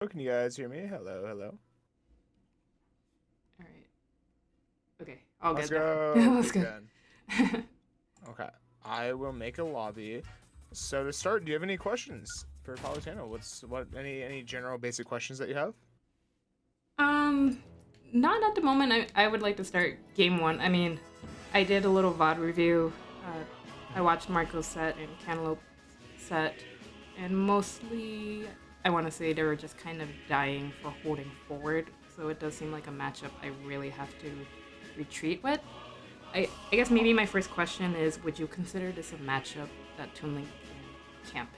Oh, can you guys hear me? Hello, hello. All right. Okay. All Let's good then. go Let's go. begin. Okay, I will make a lobby. So to start, do you have any questions for Palutena? Any general basic questions that you have? um, Not at the moment. I would like to start game one. I mean, I did a little VOD review. I watched Marco's set and Cantaloupe's set, and mostly I want to say they were just kind of dying for holding forward. So it does seem like a matchup I really have to retreat with. I guess maybe my first question is, would you consider this a matchup that Toon Link can camp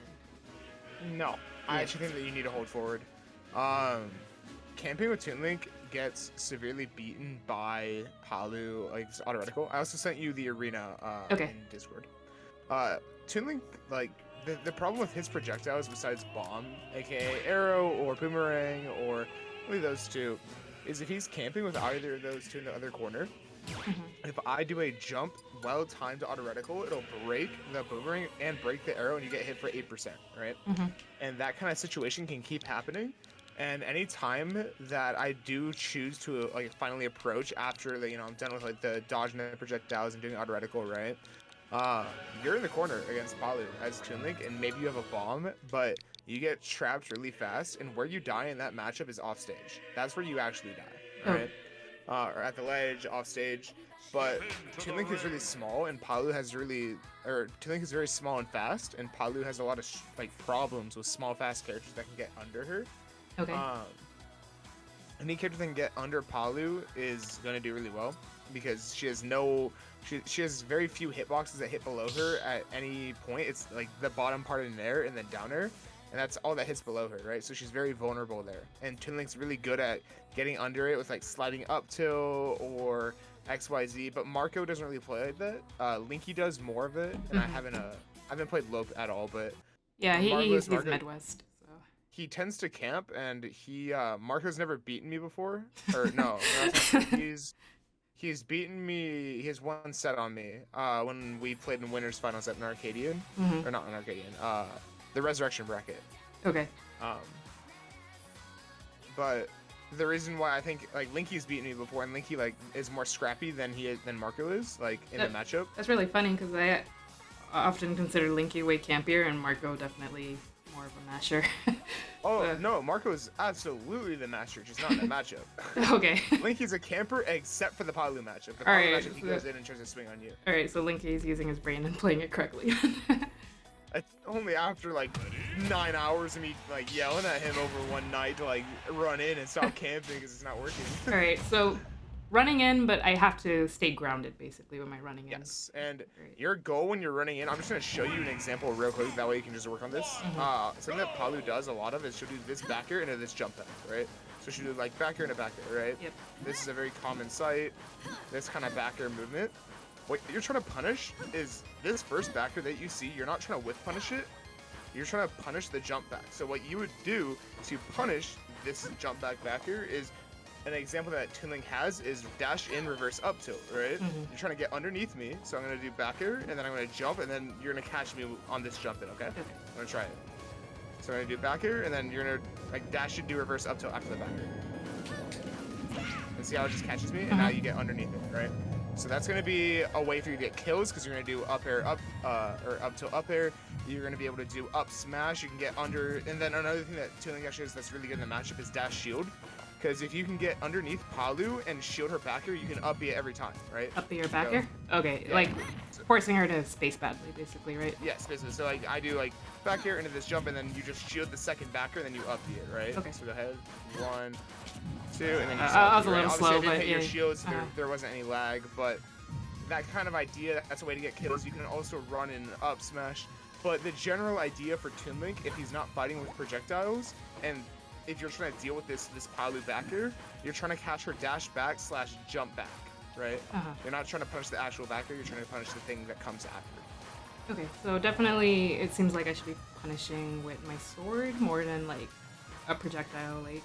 No, in? I Yeah. actually think that you need to hold forward. Um, Camping with Toon Link gets severely beaten by Palu, like it's auto-reticle. I also sent you the arena Okay. in Discord. Uh, Toon Link, like the problem with his projectiles, besides bomb, aka arrow or boomerang or only those two, is if he's camping with either of those two in the other corner. Mhm. If I do a jump well timed auto reticle, it'll break the boomerang and break the arrow, and you get hit for 8%, right? Mhm. And that kind of situation can keep happening. And any time that I do choose to like finally approach after I'm done with like the dodging the projectiles and doing auto reticle, right? Uh, you're in the corner against Palu as Toon Link, and maybe you have a bomb, but you get trapped really fast, and where you die in that matchup is off stage. That's where you actually die, Oh. right? Or at the ledge, off stage. But Toon Link is really small, and Toon Link is very small and fast, and Palu has a lot of like problems with small, fast characters that can get under her. Okay. Um, any character that can get under Palu is going to do really well because she has very few hitboxes that hit below her at any point. It's like the bottom part in there and then down her, and that's all that hits below her, right? So she's very vulnerable there. And Toon Link's really good at getting under it with like sliding up till or XYZ, but Marco doesn't really play like that. Linky does more of it, and Mhm. I haven't played Lope at all, but Yeah, Marvelous he's Marco Midwest, so. he tends to camp, and Marco's never beaten me before, or no, that's not true. He's beaten me. He has one set on me when we played in winners finals at an Arcadian, Mhm. or not an Arcadian, the Resurrection bracket. Okay. Um, but the reason why I think like Linky's beaten me before, and Linky like is more scrappy than Marco is, like in the matchup. That's really funny because I often consider Linky way campier and Marco definitely more of a masher. Oh So- no, Marco is absolutely the master, just not in the matchup. Okay. Linky's a camper except for the Palu matchup. The All Palu right, matchup, he so- goes in and tries to swing on you. All right, so Linky's using his brain and playing it correctly. Only after like 9 hours of me like yelling at him over one night to like run in and stop camping because it's not working. All right, so running in, but I have to stay grounded basically when I running in. Yes, and Great. your goal when you're running in, I'm just gonna show you an example real quick. That way you can just work on this. Something that Palu does a lot of is she'll do this back air into this jump back, right? So she'll do like back air and a back air, right? Yep. This is a very common sight. This kind of back air movement. What you're trying to punish is this first back air that you see. You're not trying to whiff punish it. You're trying to punish the jump back. So what you would do to punish this jump back air is an example that Toon Link has is dash in reverse up tilt, right? You're trying to get underneath me, so I'm gonna do back air, and then I'm gonna jump, and then you're gonna catch me on this jump in, okay? Okay. I'm gonna try it. So I'm gonna do back air, and then you're gonna like dash and do reverse up tilt after the back air. And see how it just catches me, and now you get underneath it, right? So that's gonna be a way for you to get kills because you're gonna do up air up or up tilt up air. You're gonna be able to do up smash. You can get under, and then another thing that Toon Link actually has that's really good in the matchup is dash shield. Because if you can get underneath Palu and shield her back here, you can up B it every time, right? Up your back So- here? Okay, Yeah. like forcing her to space badly, basically, right? Yes, basically. So like I do like back here into this jump, and then you just shield the second backer, and then you up B it, right? Okay. So go ahead, 1, 2, and then you just I up was B, a right? little Obviously, slow, I didn't but hit your yeah. shields, so Uh-huh. there wasn't any lag, but that kind of idea, that's a way to get kills. You can also run in up smash. But the general idea for Toon Link, if he's not fighting with projectiles, and if you're trying to deal with this Palu backer, you're trying to catch her dash back / jump back, right? You're not trying to punish the actual backer, you're trying to punish the thing that comes after. Okay, so definitely it seems like I should be punishing with my sword more than like a projectile. Like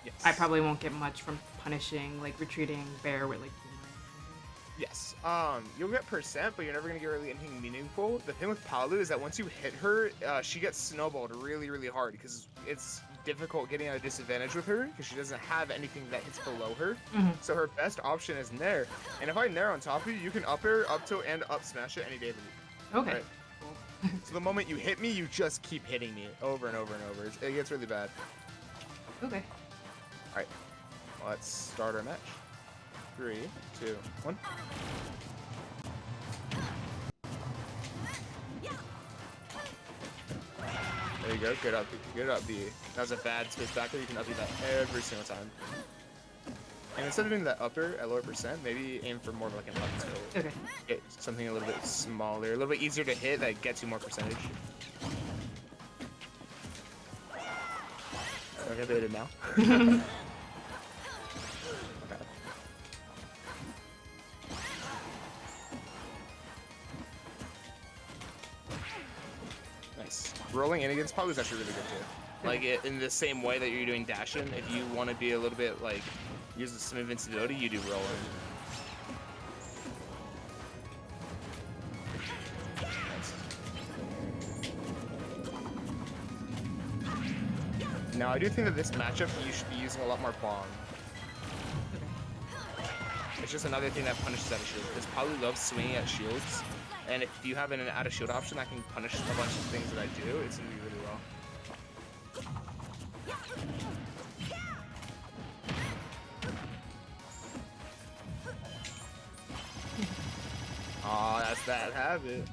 Yes. I probably won't get much from punishing, like retreating bear with like Yes. You'll get percent, but you're never gonna get really anything meaningful. The thing with Palu is that once you hit her, she gets snowballed really, really hard because it's difficult getting at a disadvantage with her because she doesn't have anything that hits below her. Mm-hmm. So her best option is Nair. And if I Nair on top of you, you can up air, up tilt, and up smash it any day of the week. Okay. Right? So the moment you hit me, you just keep hitting me over and over and over. It gets really bad. Okay. All right, let's start our match. 3, 2, 1. There you go. Good up. Good up B. That was a bad space backer. You can up B that every single time. And instead of doing that upper at lower percent, maybe aim for more of like an up tilt. Okay. Get something a little bit smaller, a little bit easier to hit that gets you more percentage. Okay, baited now. Okay. Nice. Rolling in against Palu is actually really good too. Like in the same way that you're doing dashing, if you want to be a little bit like use some invincibility, you do rolling. Now, I do think that this matchup, you should be using a lot more bomb. It's just another thing that punishes out of shield, because Palu loves swinging at shields, and if you have an out of shield option that can punish a bunch of things that I do, it's going to be really well. Aw, that's bad habit.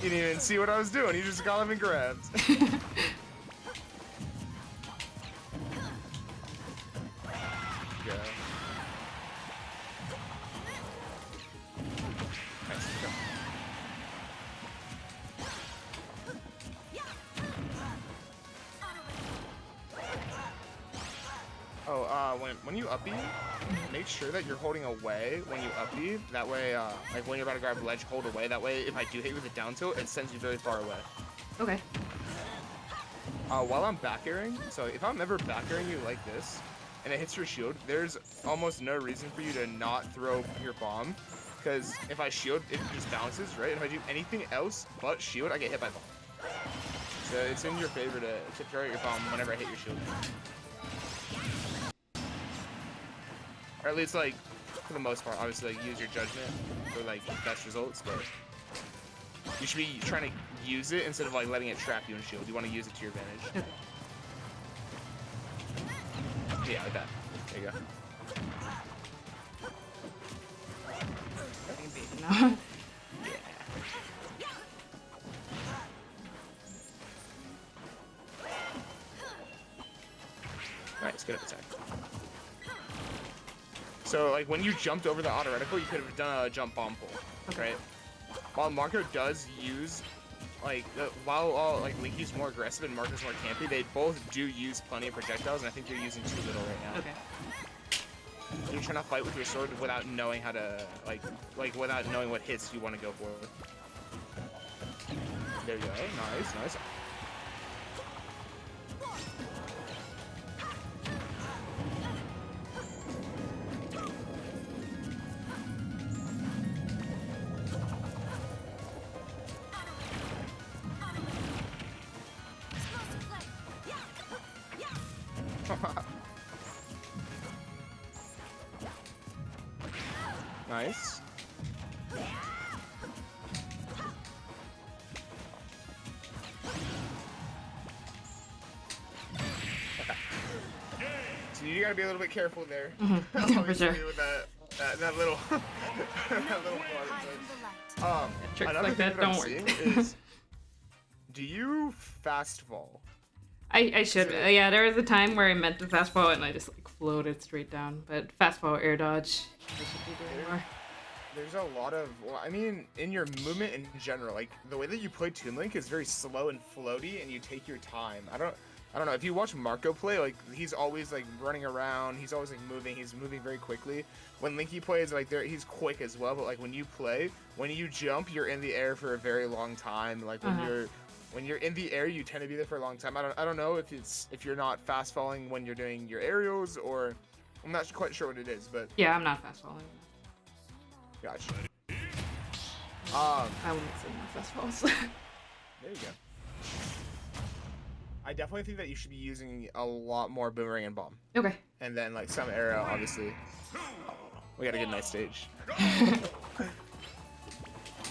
You didn't even see what I was doing, you just got him and grabbed. Go. Nice, go. Oh, when you up B, make sure that you're holding away when you up B. That way, like when you're about to grab ledge, hold away. That way, if I do hit you with a down tilt, it sends you very far away. Okay. While I'm back airing, so if I'm ever back airing you like this, and it hits your shield, there's almost no reason for you to not throw your bomb, because if I shield, it just bounces, right? And if I do anything else but shield, I get hit by bomb. So it's in your favor to throw out your bomb whenever I hit your shield. Or at least, like, for the most part, obviously, like, use your judgment for, like, best results, but you should be trying to use it instead of, like, letting it trap you in shield. You want to use it to your advantage. Yeah, like that. There you go. No. Alright, let's get up attack. So, like, when you jumped over the auto reticle, you could have done a jump bomb pull, right? While Marco does use, like, while like Linky's more aggressive and Marco's more campy, they both do use plenty of projectiles, and I think you're using too little right now. Okay. You're trying to fight with your sword without knowing how to, like without knowing what hits you want to go for. There you go. Nice, nice. Nice. Okay. So you gotta be a little bit careful there. For sure. With that little that little part. Tricks Another like thing that I'm don't work. seeing is, do you fast fall? I should. So- Yeah, there was a time where I meant to fastball and I just like floated straight down. But fastball, air dodge, I should be doing more. There's a lot of, well, I mean, in your movement in general, like the way that you play Toon Link is very slow and floaty, and you take your time. I don't know. If you watch Marco play, like he's always like running around. He's always like moving. He's moving very quickly. When Linky plays, like he's quick as well. But like when you play, when you jump, you're in the air for a very long time. Like when you're in the air, you tend to be there for a long time. I don't know if you're not fast falling when you're doing your aerials, or I'm not quite sure what it is, but Yeah, I'm not fastballing. gotcha. I wouldn't say more fastballs. There you go. I definitely think that you should be using a lot more boomerang and bomb. Okay. And then like some arrow, obviously. We gotta get a nice stage.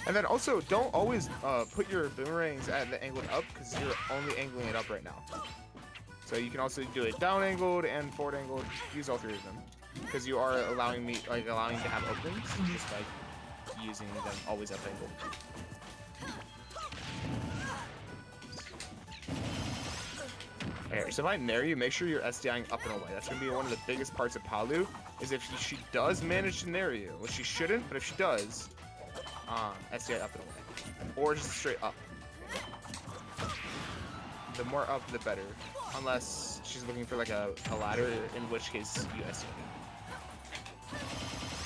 And then also, don't always put your boomerangs at the angled up, because you're only angling it up right now. So you can also do it down angled and forward angled. Use all three of them, because you are allowing to have openings just by using them always up angled. Okay, so if I nair you, make sure you're SDIing up and away. That's gonna be one of the biggest parts of Palu, is if she does manage to nair you, which she shouldn't, but if she does, SDI up and away, or just straight up. The more up, the better, unless she's looking for like a ladder, in which case you SDI.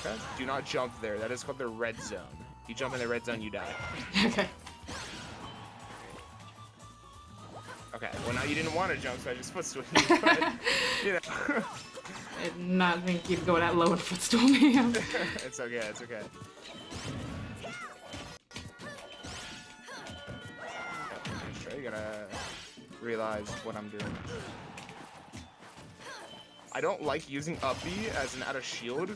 Okay. Do not jump there. That is called the red zone. You jump in the red zone, you die. Okay. Okay, well now you didn't want to jump, so I just footstooled you, but, you know. I did not think you'd go that low and footstool me. It's okay, it's okay. Okay, you gotta realize what I'm doing. I don't like using up B as an out of shield,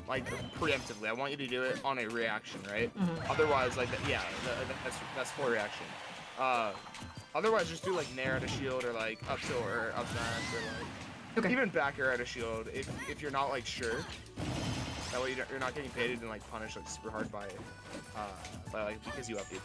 like preemptively. I want you to do it on a reaction, right? Otherwise, like, that's full reaction. Otherwise, just do like nair out of shield, or like up tilt or up smash, or like even back air out of shield if you're not like sure. That way you're not getting baited and like punished like super hard by like because you up B.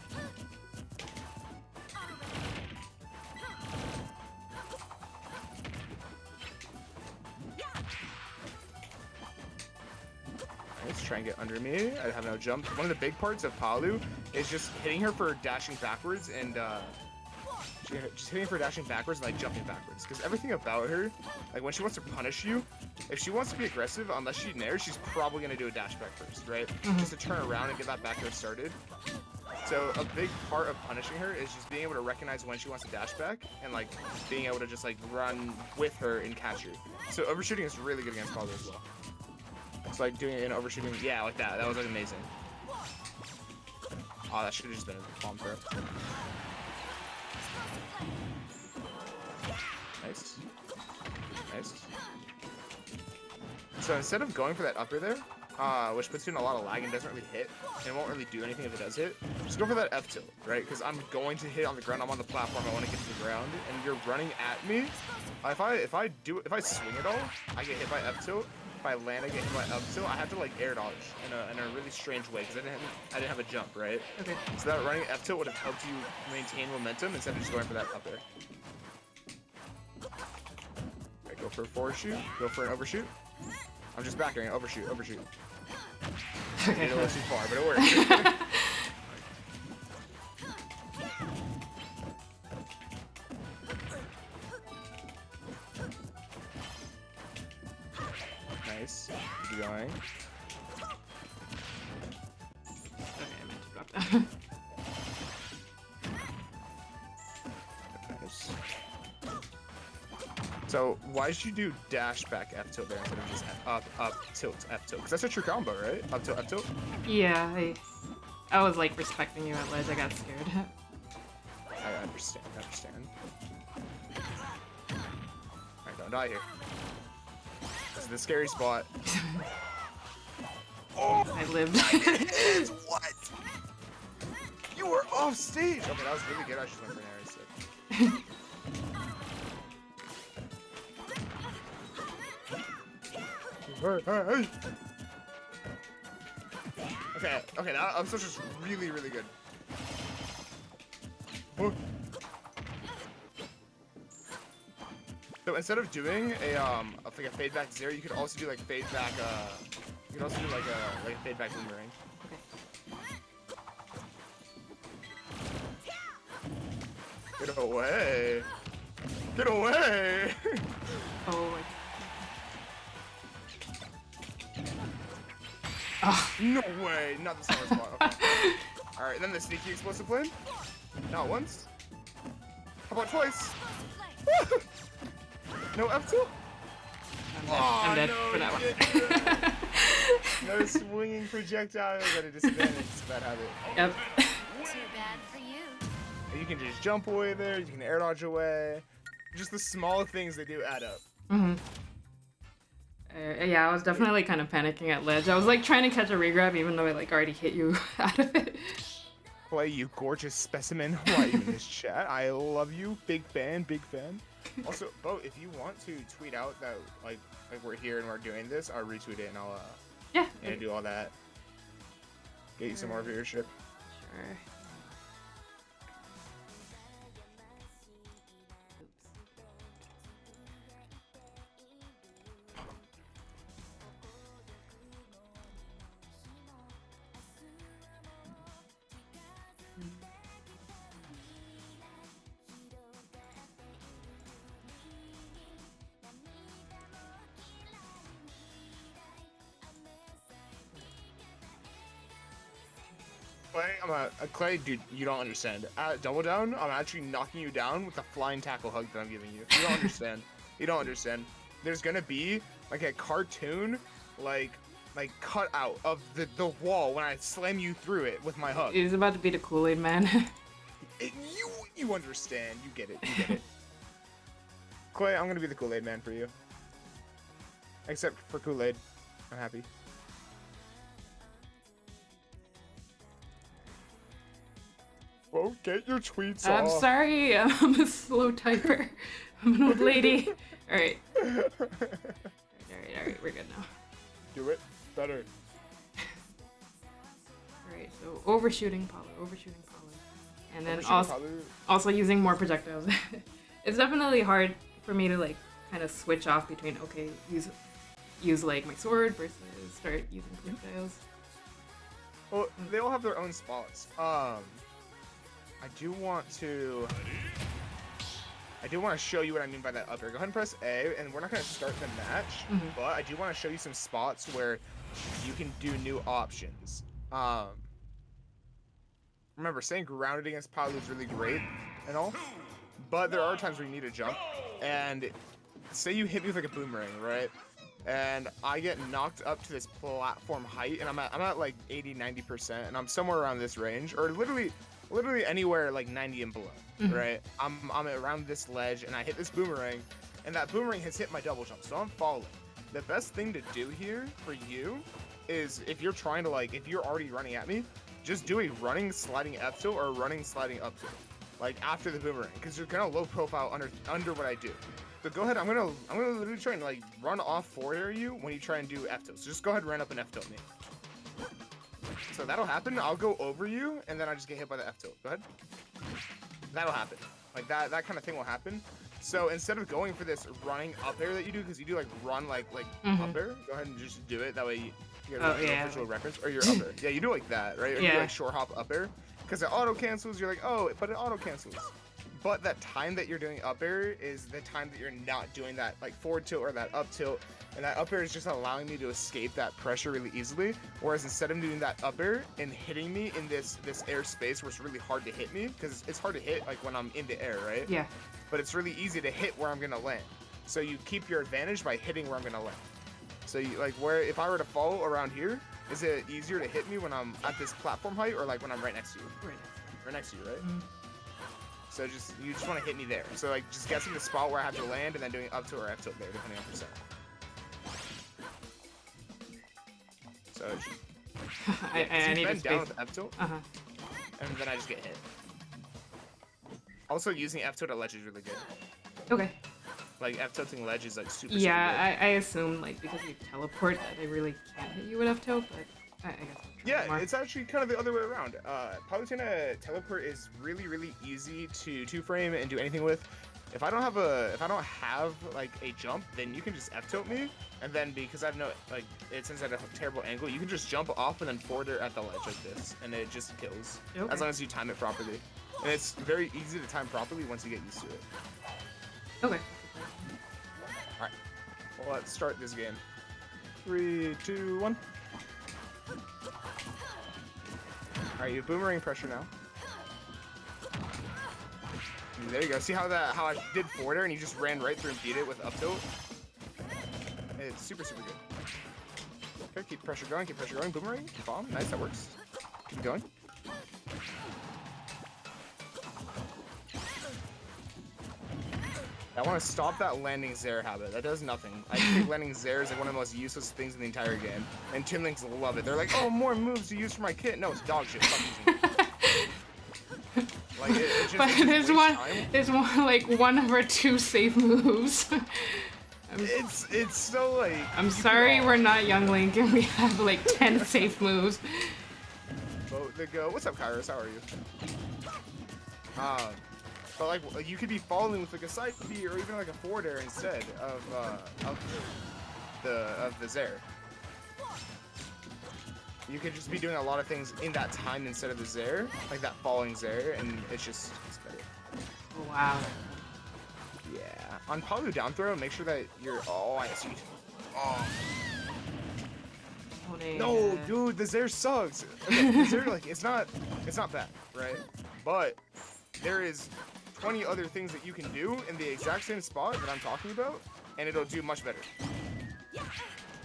Let's try and get under me. I have no jump. One of the big parts of Palu is just hitting her for dashing backwards and just hitting for dashing backwards and like jumping backwards. Because everything about her, like when she wants to punish you, if she wants to be aggressive, unless she nairs, she's probably gonna do a dash back first, right? Just to turn around and get that back air started. So a big part of punishing her is just being able to recognize when she wants to dash back and like being able to just like run with her and catch her. So overshooting is really good against Palu as well. It's like doing it in overshooting. Yeah, like that. That was like amazing. Oh, that should have just been a bomb throw. Nice. Nice. So instead of going for that upper there, which puts you in a lot of lag and doesn't really hit, and won't really do anything if it does hit, just go for that F tilt, right? Because I'm going to hit on the ground. I'm on the platform. I want to get to the ground, and you're running at me. If I swing it all, I get hit by F tilt. If I land, I get hit by up tilt. I have to like air dodge in a really strange way because I didn't have a jump, right? Okay. So that running F tilt would have helped you maintain momentum instead of just going for that up there. Okay, go for a forward shoot. Go for an overshoot. I'm just back airing overshoot. Okay. It was too far, but it worked. Nice. Keep going. Okay, I meant to drop that. Nice. So why should you do dash back F tilt there instead of just up tilt F tilt? Because that's a true combo, right? Up tilt F tilt. Yeah, I was like respecting you at ledge. I got scared. I understand. Alright, don't die here. This is the scary spot. Oh, I lived. What? You were off stage. Okay, that was really good. I just went for an arrow instead. Hey. Okay, that up switch is really, really good. Oh. So instead of doing a fade back zero, you could also do like fade back. You could also do like a fade back boomerang. Okay. Get away! Get away! Oh my. No way! Not the summer spot. Okay. All right, then the sneaky explosive plan. Not once. How about twice? No F2? I'm dead no, for that one. No swinging projectiles at a disadvantage. It's a bad habit. Yep. Too bad for you. You can just jump away there. You can air dodge away. Just the small things they do add up. Mm-hmm. Yeah, I was definitely kind of panicking at ledge. I was like trying to catch a regrab even though I like already hit you out of it. Clay, you gorgeous specimen. Why are you in this chat? I love you. Big fan, big fan. Also, Bo, if you want to tweet out that like we're here and we're doing this, I'll retweet it and I'll yeah, do all that. Get you some more viewership. Sure. Clay, dude, you don't understand. At Double Down, I'm actually knocking you down with the flying tackle hug that I'm giving you. You don't understand. You don't understand. There's gonna be like a cartoon, like cut out of the wall when I slam you through it with my hug. He's about to be the Kool-Aid man. You understand. You get it. You get it. Clay, I'm gonna be the Kool-Aid man for you. Except for Kool-Aid. I'm happy. Well, get your tweets I'm off. sorry, I'm a slow typer. I'm an old lady. Alright. Alright, we're good now. Do it better. Alright, so overshooting Palu. And then Palu. also using more projectiles. It's definitely hard for me to like kind of switch off between okay, use like my sword versus start using projectiles. Well, they all have their own spots. I do want to show you what I mean by that up air. Go ahead and press A, and we're not going to start the match, but I do want to show you some spots where you can do new options. Remember, staying grounded against Palu is really great and all, but there are times where you need to jump, and say you hit me with like a boomerang, right? And I get knocked up to this platform height, and I'm at like 80-90%, and I'm somewhere around this range, or literally anywhere like 90 and below, right? I'm around this ledge, and I hit this boomerang, and that boomerang has hit my double jump, so I'm falling. The best thing to do here for you is if you're trying to like, if you're already running at me, just do a running sliding F tilt or a running sliding up tilt, like after the boomerang, because you're kind of low profile under what I do. So go ahead, I'm gonna literally try and like run off forward air you when you try and do F tilt. So just go ahead and run up and F tilt me. So that'll happen. I'll go over you, and then I just get hit by the F tilt. Go ahead. That'll happen. Like that kind of thing will happen. So instead of going for this running up air that you do, because you do like run like up air, go ahead and just do it. That way you get a visual reference, or your up air. Yeah, you do like that, right? Or you do like short hop up air, because it auto cancels. You're like, oh, but it auto cancels. But that time that you're doing up air is the time that you're not doing that like forward tilt or that up tilt. And that up air is just allowing me to escape that pressure really easily. Whereas instead of doing that up air and hitting me in this air space where it's really hard to hit me, because it's hard to hit like when I'm in the air, right? Yeah. But it's really easy to hit where I'm gonna land. So you keep your advantage by hitting where I'm gonna land. So you, like where if I were to fall around here, is it easier to hit me when I'm at this platform height or like when I'm right next to you? Right next to you, right? So you just want to hit me there. So like just guessing the spot where I have to land and then doing up tilt or F tilt there, depending on percent. So I need to bend down with F tilt, and then I just get hit. Also, using F tilt at ledge is really good. Okay. Like F tilting ledge is like super. Yeah, I assume like because you teleport that they really can't hit you with F tilt, but I guess. Yeah, it's actually kind of the other way around. Palutena teleport is really easy to two frame and do anything with. If I don't have like a jump, then you can just F tilt me, and then because I have no like since I have a terrible angle, you can just jump off and then forward it at the ledge like this, and it just kills. Okay. As long as you time it properly, and it's very easy to time properly once you get used to it. Okay. All right, well let's start this game. 3, 2, 1. All right, you have boomerang pressure now. There you go. See how I did forward air and he just ran right through and beat it with up tilt? It's super good. Okay, keep pressure going, Boomerang, bomb, nice, that works. Keep going. I want to stop that landing Zair habit. That does nothing. I think landing Zair is like one of the most useless things in the entire game. And Timlinks love it. They're like, oh, more moves to use for my kit. No, it's dog shit. Stop using it. Like, it just, But there's one, like, one of our 2 safe moves. It's so, like... I'm sorry we're not Young Link and we have, like, 10 safe moves. Vote the go. What's up, Kairos? How are you? But like you could be following with like a side B or even like a forward air instead of the Zair. You could just be doing a lot of things in that time instead of the Zair, like that falling Zair, and it's better. Oh, wow. Yeah. On Palu down throw, make sure that you're. Oh, I see. Oh. No, dude, the Zair sucks. Okay, the Zair, like, it's not bad, right? But there is 20 other things that you can do in the exact same spot that I'm talking about, and it'll do much better.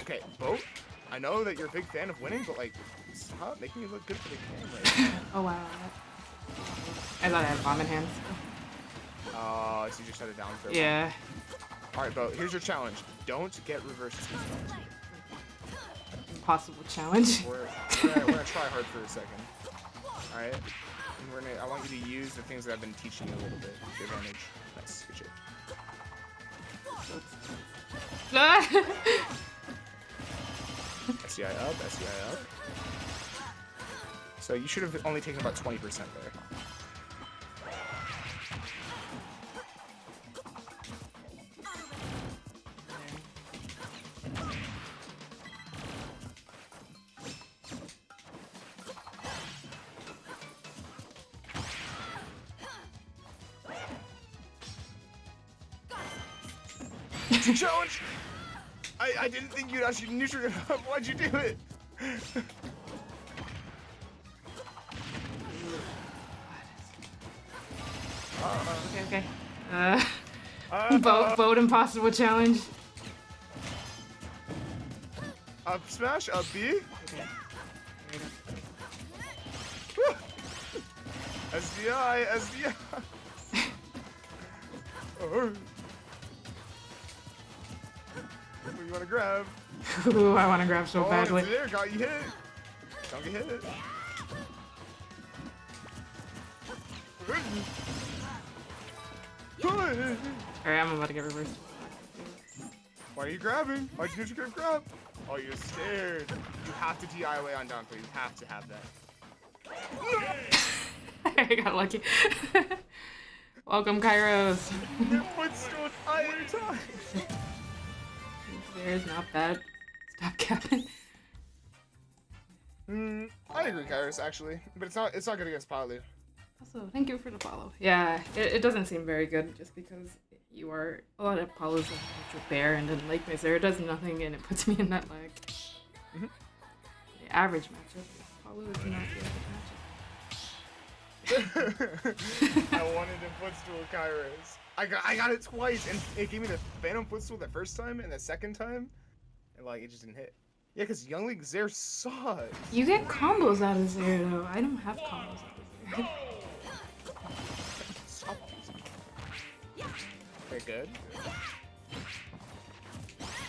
Okay, Boat, I know that you're a big fan of winning, but, like, stop making me look good for the camera. Oh, wow. I thought I had bomb in hand. So you just had a down throw. Yeah. Alright, Boat, here's your challenge. Don't get reverse speed. Impossible challenge. We're gonna try hard for a second. Alright? And I want you to use the things that I've been teaching you a little bit to your advantage. Nice, good shit. SCI up, SCI up. So you should have only taken about 20% there. Challenge! I didn't think you'd actually neutral it up. Why'd you do it? Okay. Boat impossible challenge. Up smash, up B. Okay. Woo! SDI, SDI. Oh. What do you want to grab? Ooh, I want to grab so badly. It's there, got you hit. Don't get hit. Alright, I'm about to get reversed. Why are you grabbing? Why'd you grab? Oh, you're scared. You have to DI away on down three. You have to have that. I got lucky. Welcome, Kairos. Your footstool entire time. There's not bad. Stop capping. I agree, Kairos, actually, but it's not good against Palu. Also, thank you for the follow. Yeah, it doesn't seem very good just because you are a lot of Palu's like neutral bear and then Lake Miser does nothing and it puts me in that lag. The average matchup. Palu is not the average matchup. I wanted a footstool Kairos. I got it twice, and it gave me the Phantom Footstool the first time, and the second time, and like it just didn't hit. Yeah, because Young League Zair sucks. You get combos out of Zair though. I don't have combos out of Zair. Stop. Okay, good.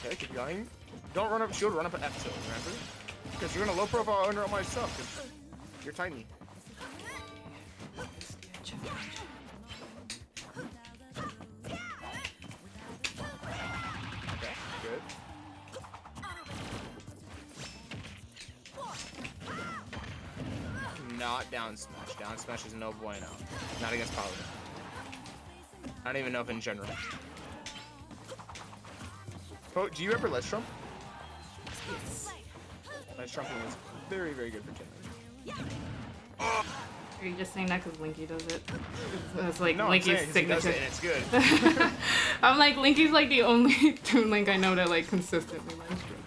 Okay, keep going. Don't run up shield, run up at F tilt, remember? Because you're gonna low profile under all my stuff, because you're tiny. Okay, good. Not down smash. Down smash is no bueno. Not against Palu. I don't even know if in general. Oh, do you ever ledge trump? Yes. Ledge trumping is very, very good for Timmy. Are you just saying that because Linky does it? That's like No, Linky's I'm saying he does signature. it and it's good. I'm like, Linky's like the only Toon Link I know that like consistently ledge trump.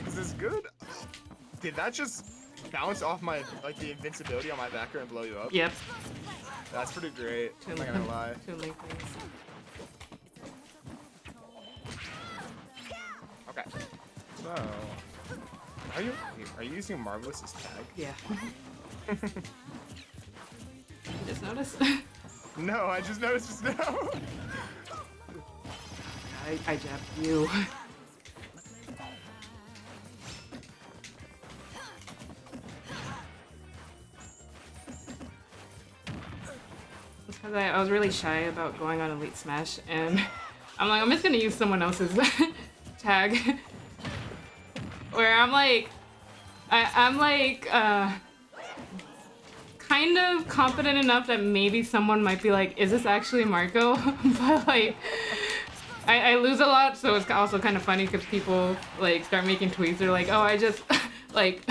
Is this good? Did that just bounce off my, like, the invincibility on my backer and blow you up? Yep. That's pretty great. I'm not gonna lie. Toon Link things. Okay. So, are you using Marvelous as tag? Yeah. You just noticed? No, I just noticed just now. I jabbed you. Because I was really shy about going on Elite Smash, and I'm like, I'm just gonna use someone else's tag. Where I'm like, I'm like, kind of confident enough that maybe someone might be like, is this actually Marco? But like, I lose a lot, so it's also kind of funny because people like start making tweets. They're like, oh, I just like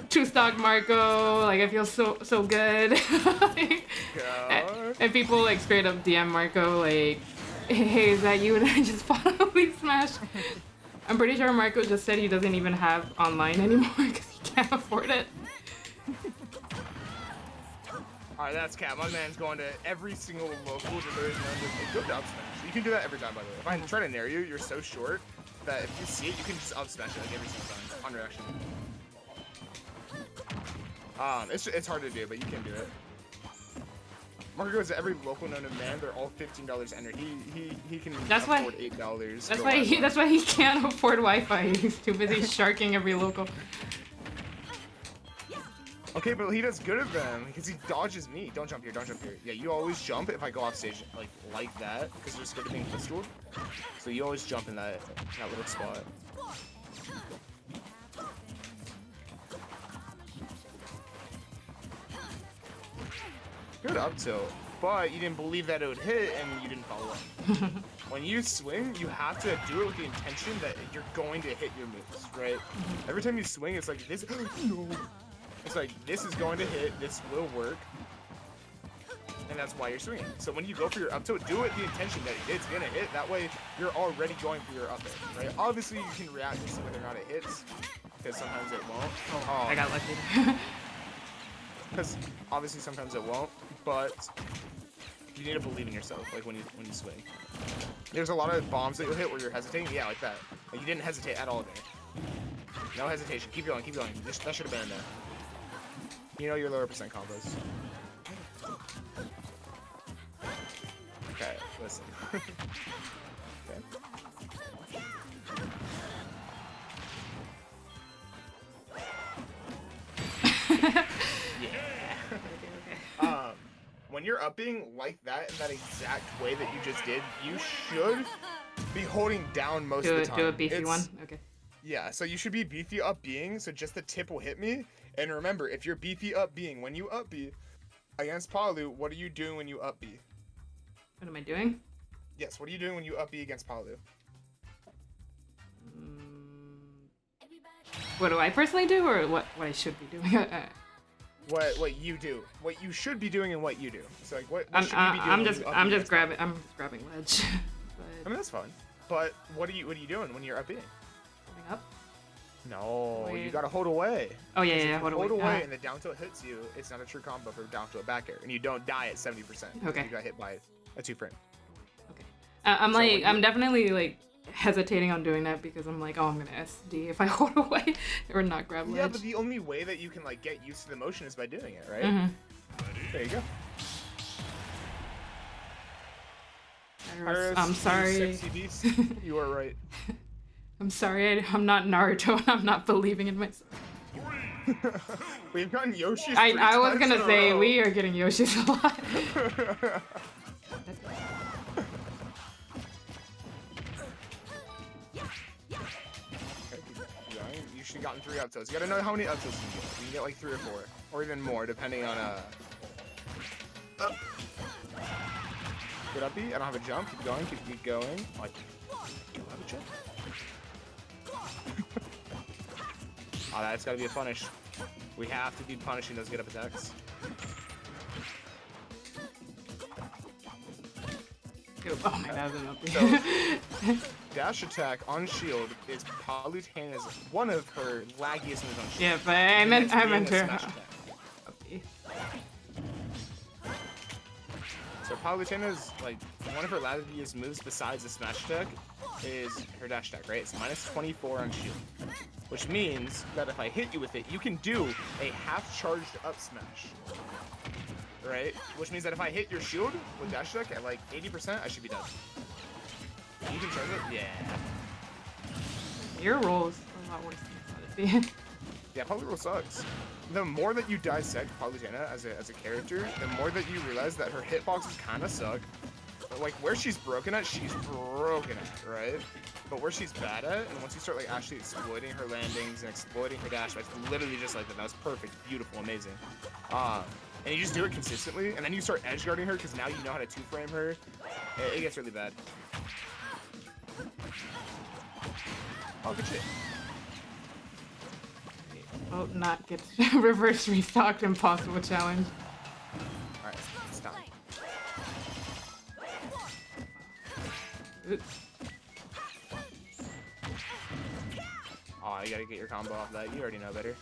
true stock Marco. Like I feel so good. Like, and people like straight up DM Marco like, hey, is that you? And I just fought on Elite Smash. I'm pretty sure Marco just said he doesn't even have online anymore because he can't afford it. Alright, that's Cat. My man's going to every single local that there is known to go to up smash. You can do that every time, by the way. If I try to nair you, you're so short that if you see it, you can just up smash it like every single time on reaction. It's hard to do, but you can do it. Marco goes to every local known to man. They're all $15 enter. He can afford $8. That's why he can't afford Wi-Fi. He's too busy sharking every local. Okay, but he does good at them because he dodges me. Don't jump here. Don't jump here. Yeah, you always jump if I go off stage like that because you're scared of being pistoled. So you always jump in that little spot. Good up tilt, but you didn't believe that it would hit and you didn't follow up. When you swing, you have to do it with the intention that you're going to hit your moves, right? Every time you swing, it's like this. No. It's like this is going to hit. This will work, and that's why you're swinging. So when you go for your up tilt, do it with the intention that it's gonna hit. That way, you're already going for your up air, right? Obviously, you can react to see whether or not it hits, because sometimes it won't. Oh, I got lucky. Because obviously sometimes it won't, but you need to believe in yourself, like when you swing. There's a lot of bombs that you'll hit where you're hesitating. Yeah, like that. Like you didn't hesitate at all there. No hesitation. Keep going. Keep going. That should have been in there. You know your lower percent combos. Okay, listen. Okay. Yeah. When you're upping like that in that exact way that you just did, you should be holding down most of the time. Do a beefy one? Okay. Yeah, so you should be beefy up being, so just the tip will hit me. And remember, if you're beefy up being, when you up B against Palu, what are you doing when you up B? What am I doing? Yes, what are you doing when you up B against Palu? What do I personally do, or what I should be doing? What you do, what you should be doing, and what you do. So like, what should you be doing? I'm just grabbing ledge. But... I mean that's fun. But what are you doing when you're up being? Holding up. No, Wait. you gotta hold away. Oh yeah, hold away, and the down tilt hits you. It's not a true combo for down tilt back air, and you don't die at 70%. Okay. You got hit by a 2-frame. Okay. I'm definitely like hesitating on doing that because I'm like, oh, I'm gonna SD if I hold away or not grab ledge. Yeah, but the only way that you can like get used to the motion is by doing it, right? Mm-hmm. There you go. Iris, I'm sorry. Sexy beast. You are right. I'm sorry, I'm not Naruto and I'm not believing in myself. We've gotten Yoshi's. I was gonna say, we are getting Yoshi's a lot. You should have gotten 3 up tilts. You gotta know how many up tilts you can get. You can get like 3 or 4, or even more, depending on Good up B. I don't have a jump. Keep going. Keep going. Like, do I have a jump? Oh, that's gotta be a punish. We have to be punishing those get up attacks. Oh my god, so, dash attack on shield is Palutena's one of her laggiest moves on shield. Yeah, but I meant her. So Palutena's like one of her laggiest moves besides the smash attack is her dash attack, right? It's -24 on shield, which means that if I hit you with it, you can do a half-charged up smash, right? Which means that if I hit your shield with dash attack at like 80%, I should be dead. You can charge it? Yeah. Your roll is a lot worse than I thought it'd be. Yeah, Palutena sucks. The more that you dissect Palutena as a character, the more that you realize that her hitboxes kind of suck. But like where she's broken at, right? But where she's bad at, and once you start like actually exploiting her landings and exploiting her dash, it's literally just like that. That was perfect, beautiful, amazing. And you just do it consistently, and then you start edge guarding her because now you know how to two-frame her. It gets really bad. Oh, good shit. Oh, not get reverse restocked impossible challenge. Alright, stop. Oops. Oh, you gotta get your combo off that. You already know better.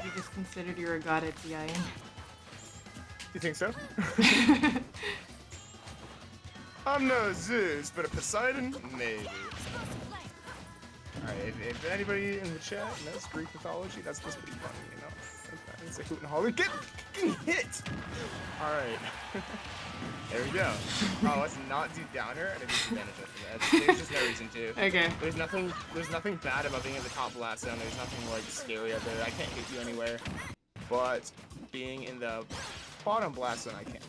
You just considered you're a god at DIing. You think so? I'm no Zeus, but a Poseidon? Maybe. Alright, if anybody in the chat knows Greek mythology, that's pretty funny, you know? It's a hoot and holler. Get hit! Alright. There we go. Oh, let's not do downer and abuse advantage after that. There's just no reason to. Okay. There's nothing bad about being in the top blast zone. There's nothing like scary out there. I can't hit you anywhere. But being in the bottom blast zone, I can.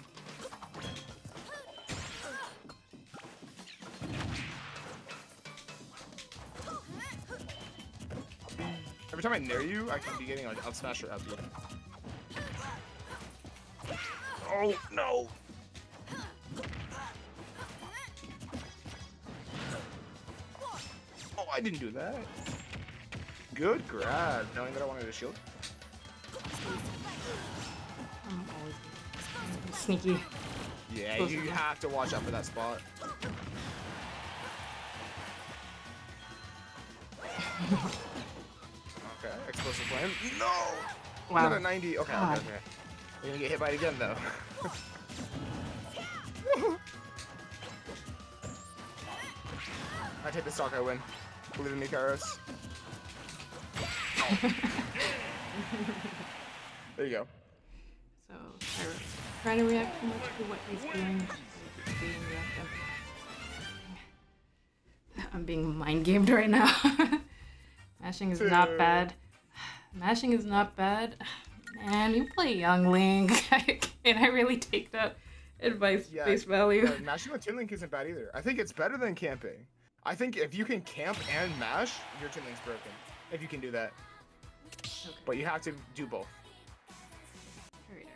Every time I nair you, I can be getting like up smash or up B. Oh no! Oh, I didn't do that. Good grab, knowing that I wanted a shield. I'm always sneaky. Yeah, you have to watch out for that spot. Okay, explosive flame. No! Wow. Another 90. Okay, okay, okay. You're gonna get hit by it again, though. I take the stock, I win. Believe in me, Kairos. There you go. So, I try to react too much to what he's doing. I'm being mind gamed right now. Mashing is not bad. Mashing is not bad. Man, you play Young Link. Can I really take that advice face value? Yeah, mashing with Tin Link isn't bad either. I think it's better than camping. I think if you can camp and mash, your Tin Link's broken. If you can do that. Okay. But you have to do both. Alright.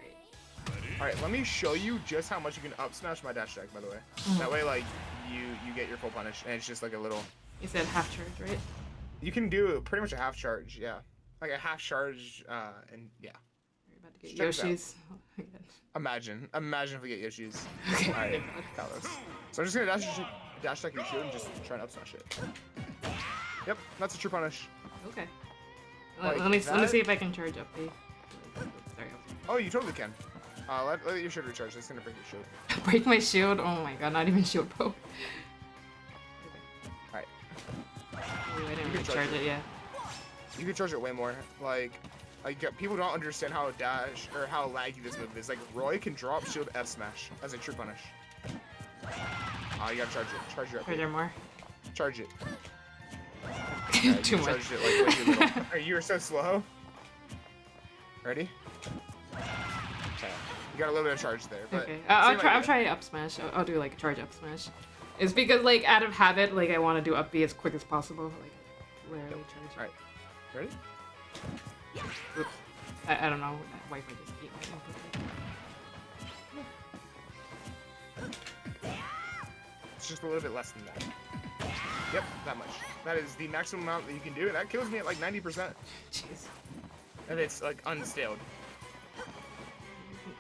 Alright, let me show you just how much you can up smash my dash attack, by the way. That way, like, you get your full punish, and it's just like a little... You said half charge, right? You can do pretty much a half charge, yeah. Like a half charge, and yeah. You're about to get Yoshi's. Oh, Imagine if we get Yoshi's. Okay. Alright, Kalos. So I'm just gonna dash attack your shield and just try and up smash it. Yep, that's a true punish. Okay. Like let me see if I can charge up. Sorry. Oh, you totally can. Let your shield recharge. That's gonna break your shield. Break my shield? Oh my god, not even shield pro. Alright. Oh, I didn't recharge it, yeah. You can charge it way more. Like people don't understand how dash or how laggy this move is. Like Roy can drop shield F smash as a true punish. You gotta charge it. Charge your up. Are there more? Charge it. Yeah, Too much. Charged it like way too little. You were so slow. Ready? Okay. You got a little bit of charge there. But okay. I'll try up smash. I'll do like a charge up smash. It's because like out of habit, like I want to do up B as quick as possible. Like rarely charge. Alright. Ready? Oops. I don't know. That Wi-Fi just ate my input. It's just a little bit less than that. Yep, that much. That is the maximum amount that you can do, and that kills me at like 90%. Jeez. And it's like unstaled.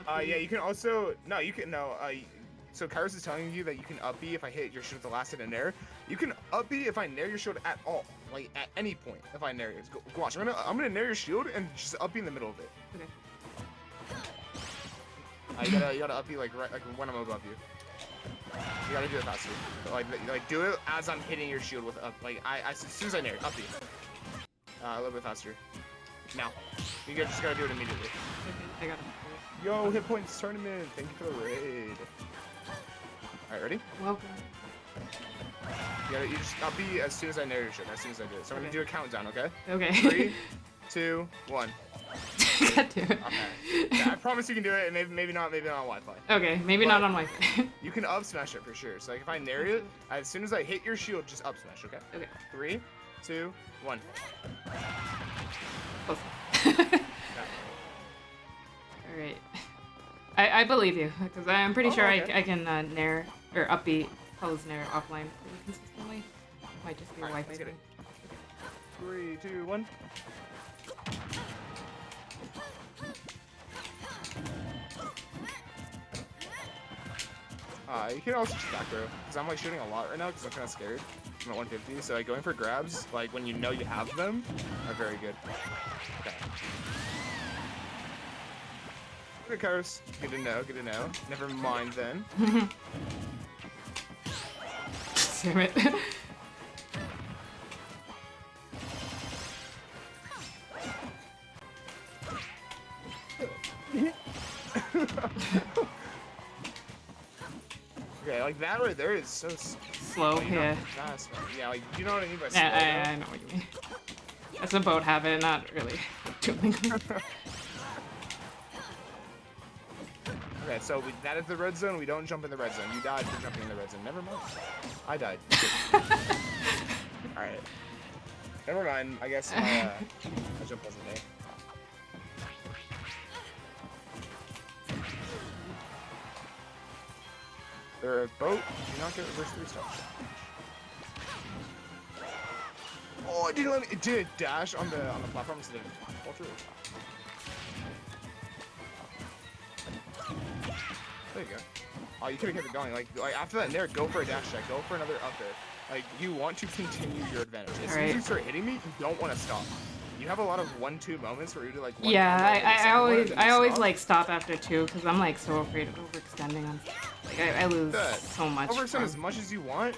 Yeah, you can also so Kairos is telling you that you can up B if I hit your shield with the last hit in air. You can up B if I nair your shield at all, like at any point. If I nair it, go watch. I'm gonna nair your shield and just up B in the middle of it. Okay. You gotta up B like when I'm above you. You gotta do it faster. Like do it as I'm hitting your shield with up. Like as soon as I nair, up B. A little bit faster. Now, just gotta do it immediately. Okay, I got it. Yo, hit points tournament. Thank you for the raid. Alright, ready? Welcome. You just, I'll be as soon as I know your shit, as soon as I do it. So I'm gonna do a countdown, okay? Okay. 3, 2, 1. God damn it. Okay. Yeah, I promise you can do it, and maybe not on Wi-Fi. Okay, maybe not on Wi-Fi. You can up smash it for sure. So like if I nair it, as soon as I hit your shield, just up smash, okay? Okay. 3, 2, 1. Close. Alright. I believe you, because I'm pretty sure okay. I can nair, or upbeat Pose nair offline pretty consistently. Might just be a Alright, Wi-Fi let's get it. thing. 3, 2, 1. You can also just back row, because I'm like shooting a lot right now, because I'm kind of scared. I'm at 150, so like going for grabs, like when you know you have them, are very good. Okay. Okay, Kairos. Good to know, good to know. Never mind then. Damn it. Okay, like that right there is so Slow, yeah. fast, man. Yeah, like you know what I mean by slow. Yeah, I know what you mean. That's a boat habit, not really doing. Okay, so that is the red zone. We don't jump in the red zone. You died for jumping in the red zone. Never mind. I died. Alright. Never mind. I guess my jump wasn't there. They're a boat. Do not get reverse 3 stars. Oh, it didn't let me. It did dash on the platform instead of ultra. There you go. Oh, you could have kept it going. Like after that nair, go for a dash check. Go for another up there. Like you want to continue your advantage. As soon as you start hitting me, you don't want to stop. You have a lot of 1-2 moments where you do like one I always like stop after 2 because I'm like so afraid of overextending on. Like I lose so much. Overextend as much as you want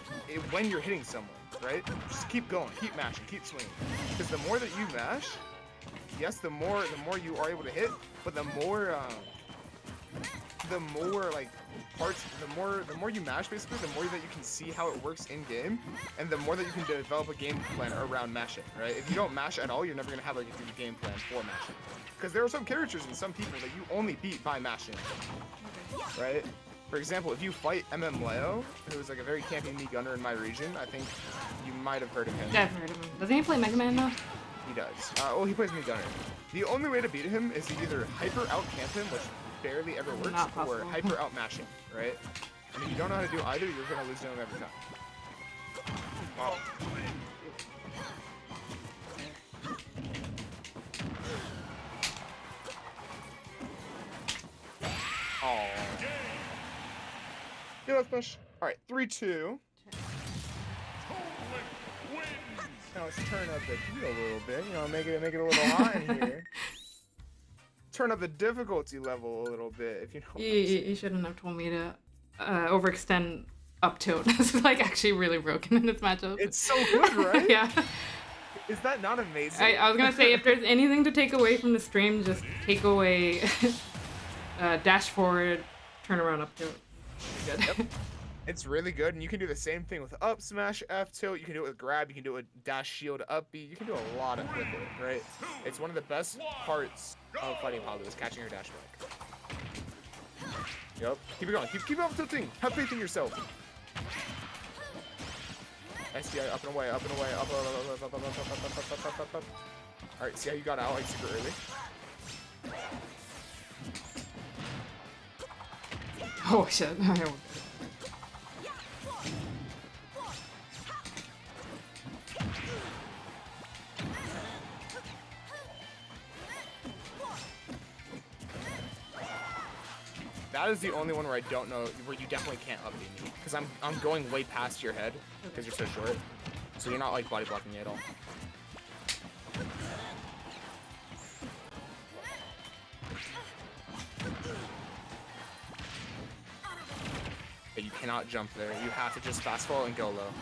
when you're hitting someone, right? Just keep going, keep mashing, keep swinging. Because the more that you mash, yes, the more you are able to hit, but the more like parts, the more you mash basically, the more that you can see how it works in game, and the more that you can develop a game plan around mashing, right? If you don't mash at all, you're never gonna have like a good game plan for mashing. Because there are some characters and some people that you only beat by mashing, right? For example, if you fight Leo, who's like a very campy me gunner in my region, I think you might have heard of him. Yeah, I've heard of him. Doesn't he play Mega Man though? He does. Well, he plays me gunner. The only way to beat him is to either hyper out camp him, which barely ever works, or hyper out mashing, right? And if you don't know how to do either, you're gonna lose to him every time. Oh. Oh. Yeah, let's push. All right, 3, 2. Now let's turn up the heat a little bit. You know, make it a little hot in here. Turn up the difficulty level a little bit, if you know. You shouldn't have told me to overextend up tilt. This is like actually really broken in this matchup. It's so good, right? Yeah. Is that not amazing? I was gonna say, if there's anything to take away from the stream, just take away dash forward, turn around up tilt. Good. Yep. It's really good, and you can do the same thing with up smash, F tilt. You can do it with grab. You can do it with dash shield, up B. You can do a lot with it, right? It's one of the best parts of fighting Palu is catching her dash back. Yep. Keep it going. Keep up tilting. Have faith in yourself. SDI up and away, up and away, up. All right. See how you got out like super early. Oh shit. That is the only one where I don't know, where you definitely can't up beat me, because I'm going way past your head because you're so short, so you're not like body blocking me at all. But you cannot jump there. You have to just fast fall and go low.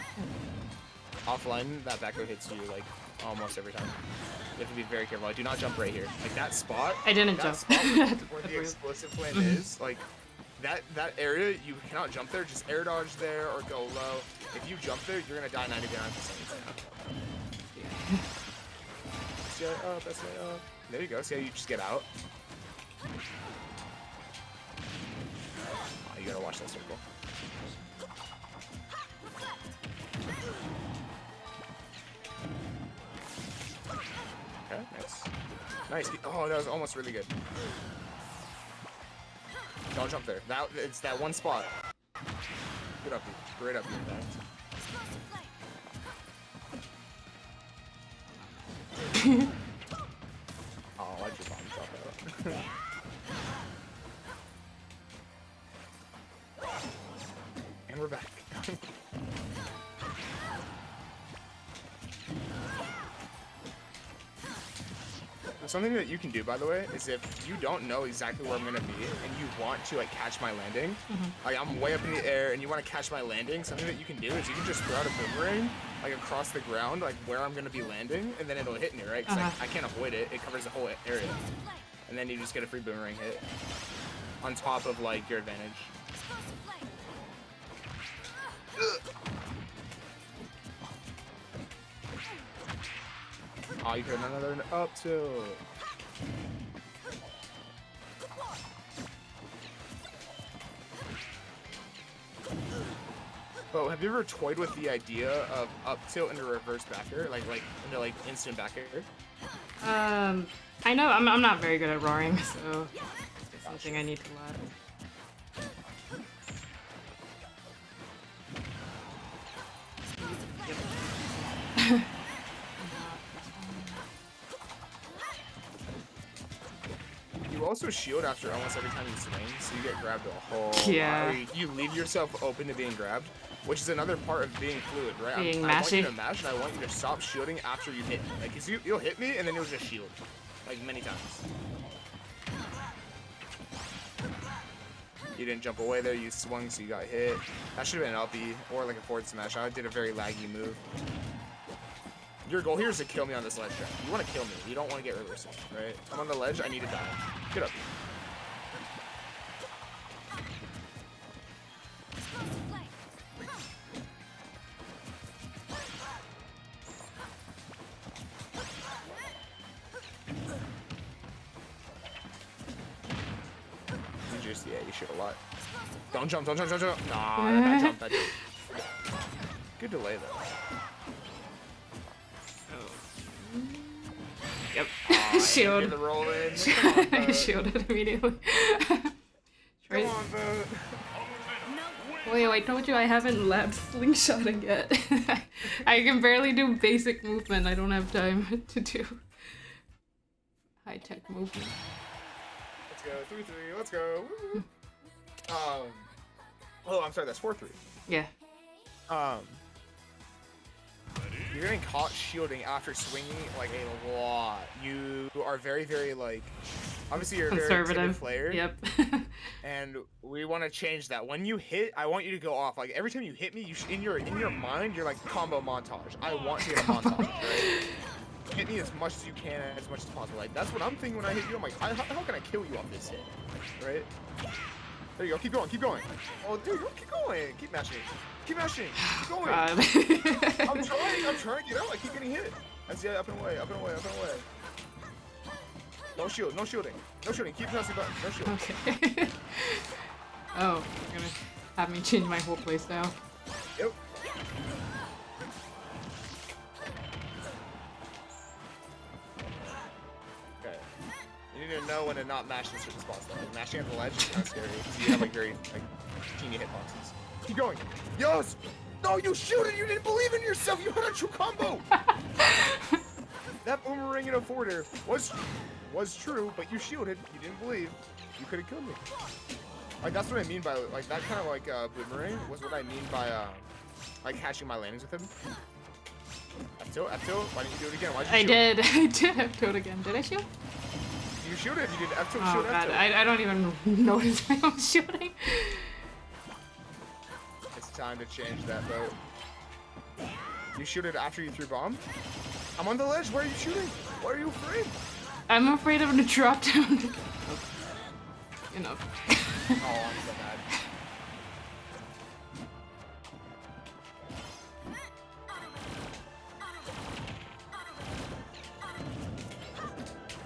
Offline, that back row hits you like almost every time. You have to be very careful. Like, do not jump right here. Like that spot. I didn't that jump. Spot where the explosive flame is, like that area, you cannot jump there. Just air dodge there or go low. If you jump there, you're gonna die 99%. Yeah, up, that's way up. There you go. See how you just get out. Oh, you gotta watch that circle. Okay, nice. Nice. Oh, that was almost really good. Don't jump there. It's that one spot. Good up, you. Great up, you. Oh, why'd your bomb drop out? And we're back. Something that you can do, by the way, is if you don't know exactly where I'm gonna be and you want to like catch my landing, like I'm way up in the air and you want to catch my landing, something that you can do is you can just throw out a boomerang like across the ground, like where I'm gonna be landing, and then it'll hit me, right? Because I can't avoid it. It covers the whole area, and then you just get a free boomerang hit on top of like your advantage. Oh, you got another up tilt. But have you ever toyed with the idea of up tilt into reverse back air, like into like instant back air? I know I'm not very good at roaring, so it's something I need to learn. You also shield after almost every time you swing, so you get grabbed a whole Yeah. lot. You leave yourself open to being grabbed, which is another part of being fluid, right? Being I want you mashy. to mash, and I want you to stop shielding after you hit me. Like, 'cause you'll hit me, and then you'll just shield, like many times. You didn't jump away there, you swung, so you got hit. That should have been an LB, or like a forward smash. I did a very laggy move. Your goal here is to kill me on this ledge track. You want to kill me. You don't want to get reversal, right? I'm on the ledge. I need to die. Get up. You just, yeah, you shoot a lot. Don't jump, don't jump, don't jump. Nah, that jump, that jump. Good delay, though. Yep. Aw, Shield. get the roll in. I shielded immediately. Come on, vote. Wait, I told you I haven't labbed slingshotting yet. I can barely do basic movement. I don't have time to do high-tech movement. Let's go, 3-3, let's go. Woo. Oh, I'm sorry, that's 4-3. Yeah. You're getting caught shielding after swinging like a lot. You are very, very like, obviously you're a very timid Conservative. player. Yep. And we want to change that. When you hit, I want you to go off. Like every time you hit me, you in your mind, you're like combo montage. I want to get a montage, right? Hit me as much as you can, as much as possible. Like that's what I'm thinking when I hit you. I'm like, how can I kill you off this hit, right? There you go. Keep going. Keep going. Oh, dude, keep going. Keep mashing. Keep mashing. Keep going. I'm trying to get out. I keep getting hit. That's yeah. Up and away. Up and away. Up and away. No shield. No shielding. No shielding. Keep pressing buttons. No shield. Okay. Oh, you're gonna have me change my whole playstyle. Yep. Okay. You need to know when to not mash in certain spots though. Like mashing at the ledge is kind of scary because you have like very like teeny hitboxes. Keep going. Yes. No, you shoot it. You didn't believe in yourself. You had a true combo. That boomerang in a forward air was true, but you shielded. You didn't believe. You could have killed me. Like that's what I mean by like that kind of like boomerang was what I mean by like catching my landings with him. F2. Why didn't you do it again? Why did you shield? I did F2 again. Did I shoot? You shielded. You did F2. Oh Shield god, F2. I don't even notice my own shooting. It's time to change that boat. You shoot it after you threw bomb? I'm on the ledge. Where are you shooting? Why are you afraid? I'm afraid of the drop down. You know. Oh, I'm so mad.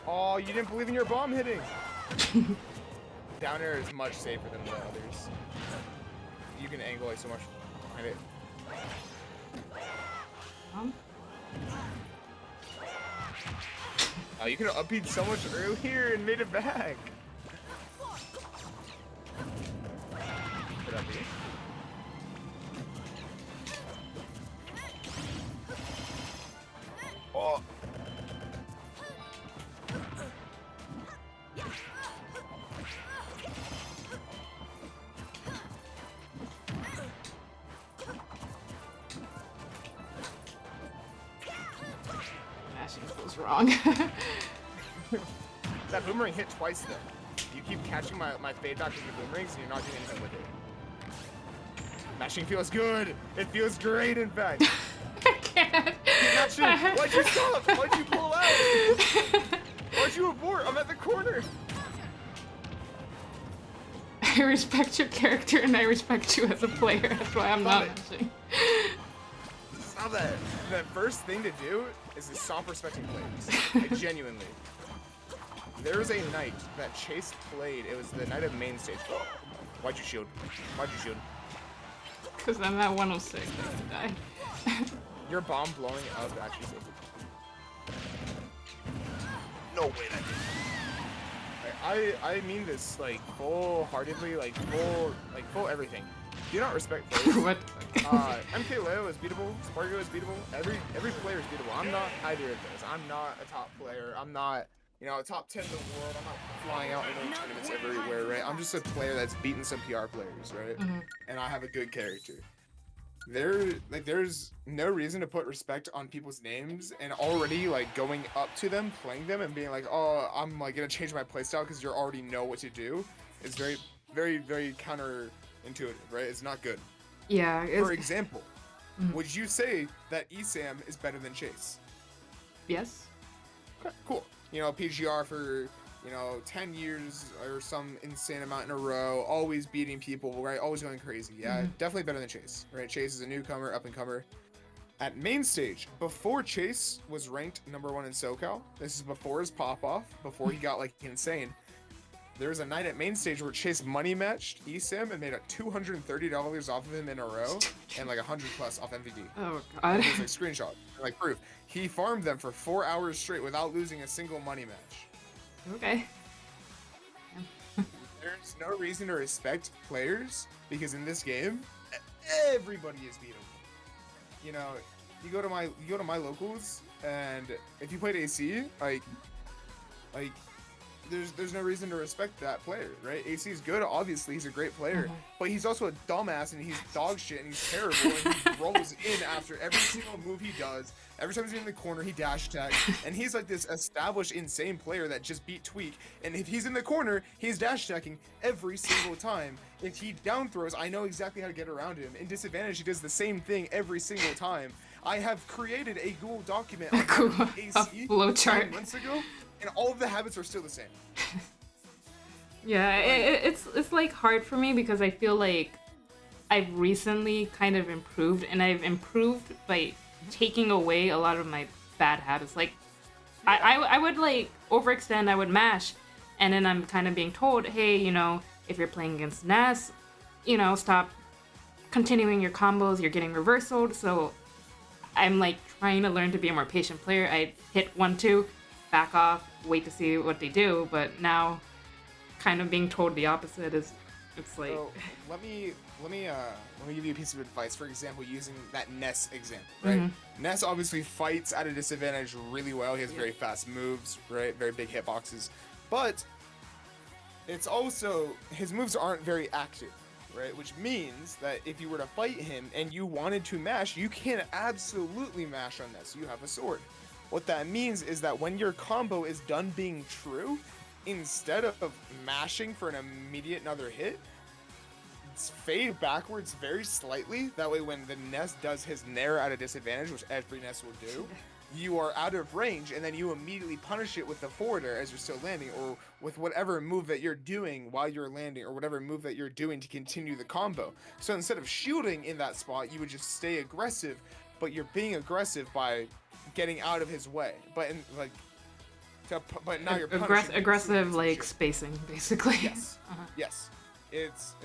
Oh, you didn't believe in your bomb hitting. Down air is much safer than the others. You can angle like so much behind it. Oh, you could have upbeat so much earlier and made it back. Good up B. Oh. Mashing feels wrong. That boomerang hit twice though. You keep catching my fade back with your boomerangs and you're not doing anything with it. Mashing feels good. It feels great, in fact. I can't. Why'd you stop? Why'd you pull out? Why'd you abort? I'm at the corner. I respect your character and I respect you as a player. That's why I'm not mashing. Stop that. The first thing to do is to stop respecting players. Like, genuinely. There was a night that Chase played. It was the night of main stage. Why'd you shield? Why'd you shield? Because I'm at 106. I died. Your bomb blowing up actually saved it. No way that did. I mean this like full-heartedly, like full everything. Do not respect players. What? MK Leo is beatable. Spargo is beatable. Every player is beatable. I'm not either of those. I'm not a top player. I'm not, you know, a top 10 in the world. I'm not flying out in tournaments everywhere, right? I'm just a player that's beaten some PR players, right? Mm-hmm. And I have a good character. There's no reason to put respect on people's names and already like going up to them, playing them, and being like, oh, I'm like gonna change my playstyle because you already know what to do. Is very, very, very counterintuitive, right? It's not good. Yeah. For example, would you say that ESAM is better than Chase? Yes. Okay, cool. You know, PGR for, you know, 10 years or some insane amount in a row, always beating people, right? Always going crazy. Yeah, definitely better than Chase, right? Chase is a newcomer, up and comer. At main stage, before Chase was ranked #1 in SoCal, this is before his pop-off, before he got like insane. There was a night at main stage where Chase money matched ESAM and made a $230 off of him in a row and like 100 plus off MVD. Oh god. And there's like screenshot, like proof. He farmed them for 4 hours straight without losing a single money match. Okay. There's no reason to respect players because in this game, everybody is beatable. You know, you go to my locals, and if you played AC, like there's no reason to respect that player, right? AC is good, obviously he's a great player, but he's also a dumbass and he's dog shit and he's terrible and he rolls in after every single move he does. Every time he's in the corner, he dash attacks, and he's like this established insane player that just beat Tweak. And if he's in the corner, he's dash attacking every single time. If he down throws, I know exactly how to get around him. In disadvantage, he does the same thing every single time. I have created a Google document on AC flowchart 9 months ago, and all of the habits are still the same. Yeah, it's like hard for me because I feel like I've recently kind of improved, and I've improved by taking away a lot of my bad habits. Like I would like overextend, I would mash, and then I'm kind of being told, hey, you know, if you're playing against Ness, you know, stop continuing your combos, you're getting reversaled. So I'm like trying to learn to be a more patient player. I hit 1-2, back off, wait to see what they do, but now kind of being told the opposite is, it's like. So let me give you a piece of advice. For example, using that Ness example, right? Ness obviously fights at a disadvantage really well. He has very fast moves, right? Very big hitboxes, but it's also his moves aren't very active, right? Which means that if you were to fight him and you wanted to mash, you can absolutely mash on Ness. You have a sword. What that means is that when your combo is done being true, instead of mashing for an immediate another hit, fade backwards very slightly. That way when the Ness does his Nair at a disadvantage, which every Ness will do, you are out of range, and then you immediately punish it with the forward air as you're still landing, or with whatever move that you're doing while you're landing, or whatever move that you're doing to continue the combo. So instead of shielding in that spot, you would just stay aggressive, but you're being aggressive by getting out of his way. But but now you're punishing aggressive, like spacing, basically. Yes. Yes. It's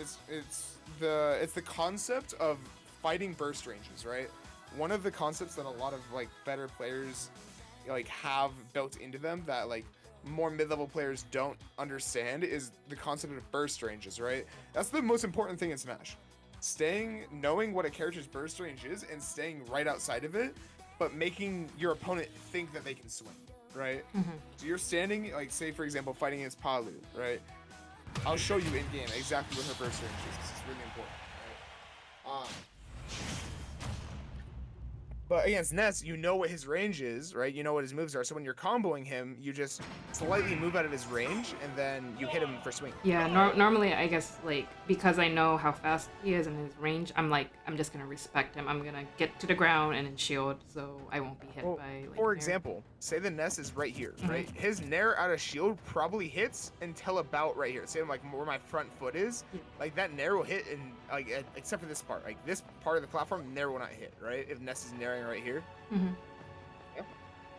the concept of fighting burst ranges, right? One of the concepts that a lot of like better players like have built into them that like more mid-level players don't understand is the concept of burst ranges, right? That's the most important thing in Smash. Knowing what a character's burst range is and staying right outside of it, but making your opponent think that they can swing, right? So you're standing, like say for example, fighting against Palu, right? I'll show you in game exactly what her burst range is. This is really important, right? But against Ness, you know what his range is, right? You know what his moves are. So when you're comboing him, you just slightly move out of his range, and then you hit him for swing. Yeah, normally I guess like because I know how fast he is in his range, I'm just gonna respect him. I'm gonna get to the ground and then shield, so I won't be hit by. Like, for example, say the Ness is right here, right? His Nair out of shield probably hits until about right here. Say like where my front foot is, like that Nair will hit, and like except for this part, like this part of the platform, Nair will not hit, right? If Ness is Nairing right here. Yeah.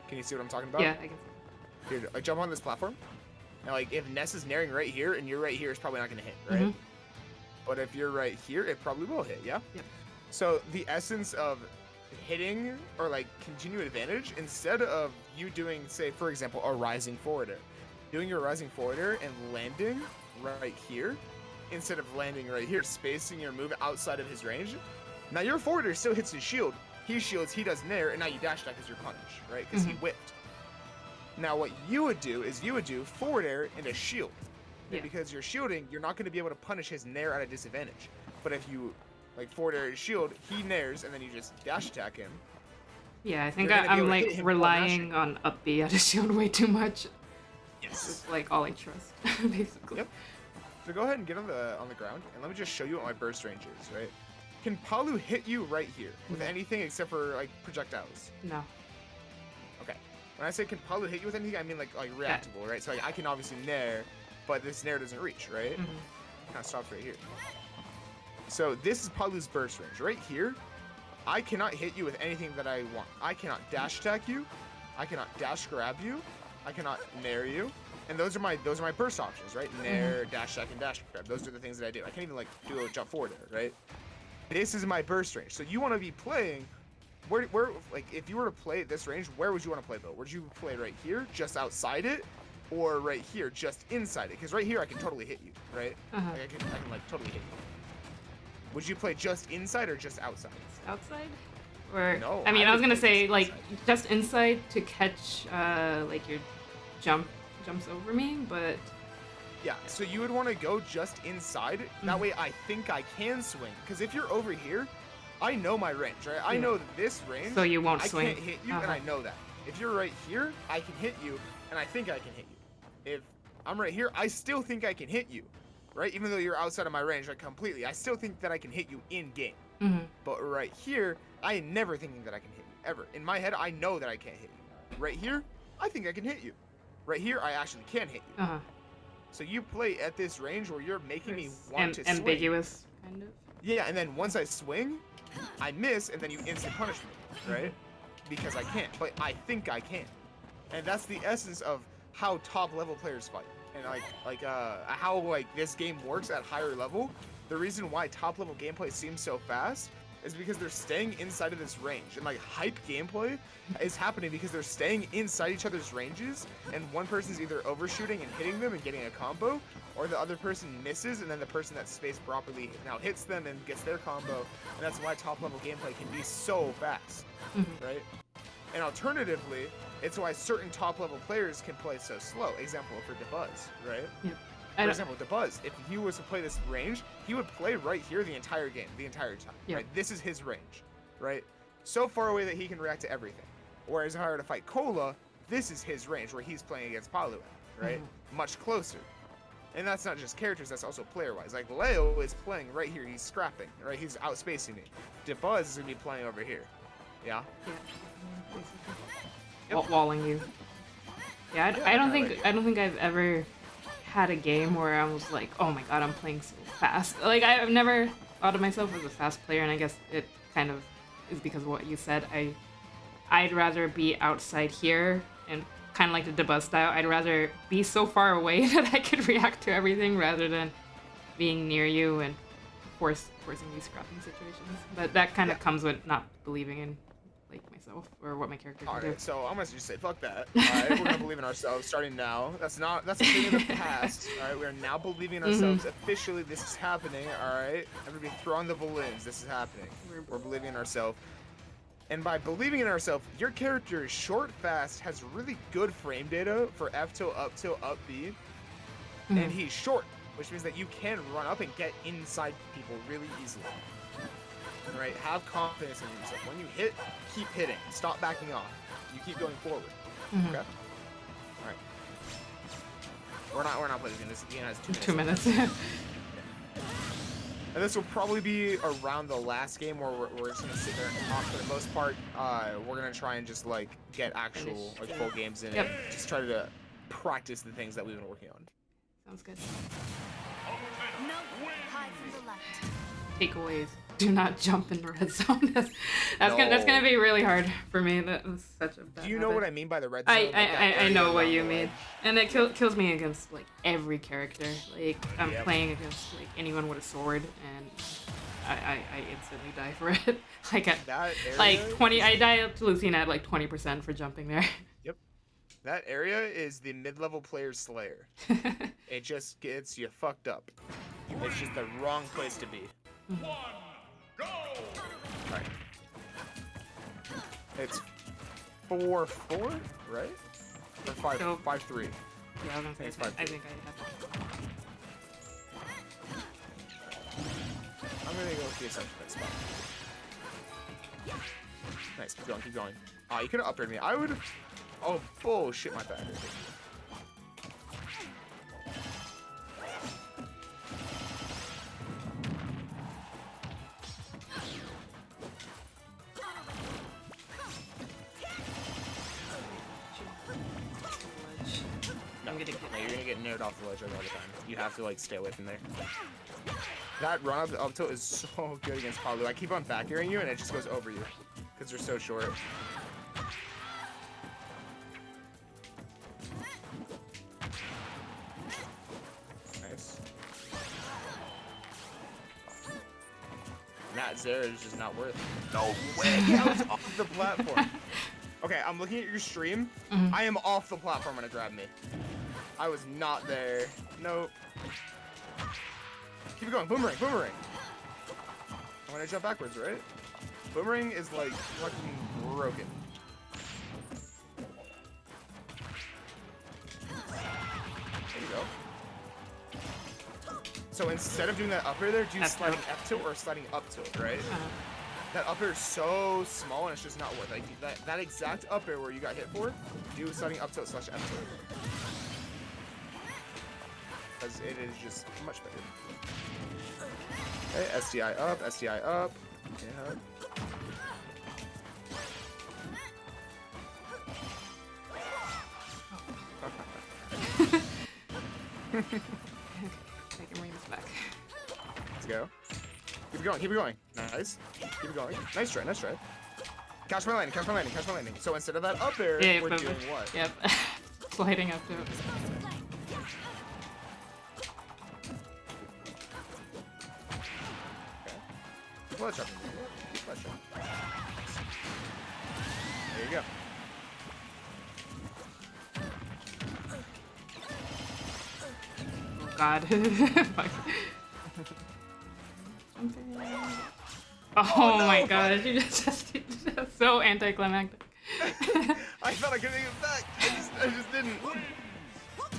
Can you see what I'm talking about? Yeah, I can. Here, like jump on this platform. Now, like if Ness is Nairing right here and you're right here, it's probably not gonna hit, right? But if you're right here, it probably will hit. Yeah. Yep. So the essence of hitting or like continued advantage, instead of you doing, say for example, a rising forwarder, doing your rising forwarder and landing right here instead of landing right here, spacing your move outside of his range. Now your forwarder still hits his shield. He shields, he does Nair, and now you dash attack as your punish, right? Because he whipped. Now what you would do is you would do forward air and a shield. Yeah. Because you're shielding, you're not going to be able to punish his Nair at a disadvantage. But if you like forward air and shield, he Nairs, and then you just dash attack him. Yeah, I think I'm like relying on up B at a shield way too much. Yes. It's like all I trust, basically. Yep. So go ahead and get on the ground, and let me just show you what my burst range is, right? Can Palu hit you right here with anything except for like projectiles? No. Okay. When I say can Palu hit you with anything, I mean like reactable, right? So like, I can obviously Nair, but this Nair doesn't reach, right? Kind of stops right here. So this is Palu's burst range. Right here, I cannot hit you with anything that I want. I cannot dash attack you. I cannot dash grab you. I cannot Nair you. And those are my burst options, right? Nair, dash attack, and dash grab. Those are the things that I do. I can't even like do a jump forward there, right? This is my burst range. So you want to be playing where like if you were to play this range, where would you want to play though? Would you play right here, just outside it, or right here, just inside it? Because right here I can totally hit you, right? Like I can like totally hit you. Would you play just inside or just outside? Outside? Or no, I mean, I was gonna say like just inside to catch like your jumps over me, but yeah, so you would want to go just inside. That way I think I can swing. Because if you're over here, I know my range, right? I know this range. So you won't swing. I can't hit you, and I know that. If you're right here, I can hit you, and I think I can hit you. If I'm right here, I still think I can hit you, right? Even though you're outside of my range, like completely, I still think that I can hit you in game. But right here, I am never thinking that I can hit you, ever. In my head, I know that I can't hit you. Right here, I think I can hit you. Right here, I actually can hit you. So you play at this range where you're making me want to swing. Ambiguous, kind of. Yeah, and then once I swing, I miss, and then you instant punish me, right? Because I can't, but I think I can. And that's the essence of how top level players fight. And how like this game works at higher level. The reason why top level gameplay seems so fast is because they're staying inside of this range. And like hype gameplay is happening because they're staying inside each other's ranges, and one person's either overshooting and hitting them and getting a combo, or the other person misses, and then the person that's spaced properly now hits them and gets their combo. And that's why top level gameplay can be so fast, right? And alternatively, it's why certain top level players can play so slow. Example for DeBuzz, right? Yep. For example, DeBuzz, if he was to play this range, he would play right here the entire game, the entire time. Yep. Right? This is his range, right? So far away that he can react to everything. Whereas if I were to fight Cola, this is his range where he's playing against Palutena, right? Much closer. And that's not just characters, that's also player-wise. Like Leo is playing right here, he's scrapping, right? He's outspacing me. DeBuzz is gonna be playing over here, Yeah. Yeah. Basically. Walling you. Yeah, I don't think I've ever had a game where I was like, oh my god, I'm playing so fast. Like I've never thought of myself as a fast player, and I guess it kind of is because of what you said. I'd rather be outside here and kind of like the Debuzz style. I'd rather be so far away that I could react to everything rather than being near you and forcing these scrapping situations. But that kind of comes with not believing in like myself or what my character can do. Alright, so I'm gonna just say fuck that. Alright, we're gonna believe in ourselves starting now. That's a thing of the past. Alright, we're now believing in ourselves. Officially, this is happening. Alright, everybody throwing the balloons. This is happening. We're believing in ourselves. And by believing in ourselves, your character is short, fast, has really good frame data for F tilt, up B, and he's short, which means that you can run up and get inside people really easily. Right? Have confidence in yourself. When you hit, keep hitting. Stop backing off. You keep going forward. Okay? Alright. We're not playing this game. This game has 2 minutes. 2 minutes. And this will probably be around the last game where we're just gonna sit there and talk. For the most part, we're gonna try and just like get actual like full games in it. Just try to practice the things that we've been working on. Sounds good. No, hide from the light. Takeaways. Do not jump in the red zone. That's gonna be really hard for me. That's such a bad Do you know habit. what I mean by the red zone? I know what you mean. And it kills me against like every character. Like I'm playing against like anyone with a sword and I instantly die for it. Like at like 20 I die up to Lucina at like 20% for jumping there. Yep. That area is the mid-level player's slayer. It just gets you fucked up. It's just the wrong place to be. Go! Alright. It's 4-4, right? Or 5-3. Yeah, I was gonna say It's I think I have to. I'm gonna go with the assumption next spot. Nice, keep going, keep going. Oh, you could have upgraded me. I would. Oh, bullshit, my bad. You're gonna get nailed off the ledge all the time. You have to like stay away from there. That run up tilt is so good against Palu. I keep on back airing you and it just goes over you because you're so short. Nice. That Zera is just not worth it. No way! I was off the platform. Okay, I'm looking at your stream. I am off the platform when it grabbed me. I was not there. Nope. Keep it going. Boomerang, boomerang. I want to jump backwards, right? Boomerang is like fucking broken. There you go. So instead of doing that up air there, do sliding F tilt or sliding up tilt, right? That up air is so small and it's just not worth it. Like that exact up air where you got hit for, do sliding up tilt / F tilt. Because it is just much better. Okay, SDI up, SDI up. Yeah. I can bring this back. Let's go. Keep it going, keep it going. Nice. Keep it going. Nice try, nice try. Catch my landing, catch my landing, catch my landing. So instead of that up air, we're doing what? Yep. Sliding up to it. Ledge up. Ledge up. There you go. Oh god. Oh my gosh, you just so anticlimactic. I thought I could make it back. I just didn't.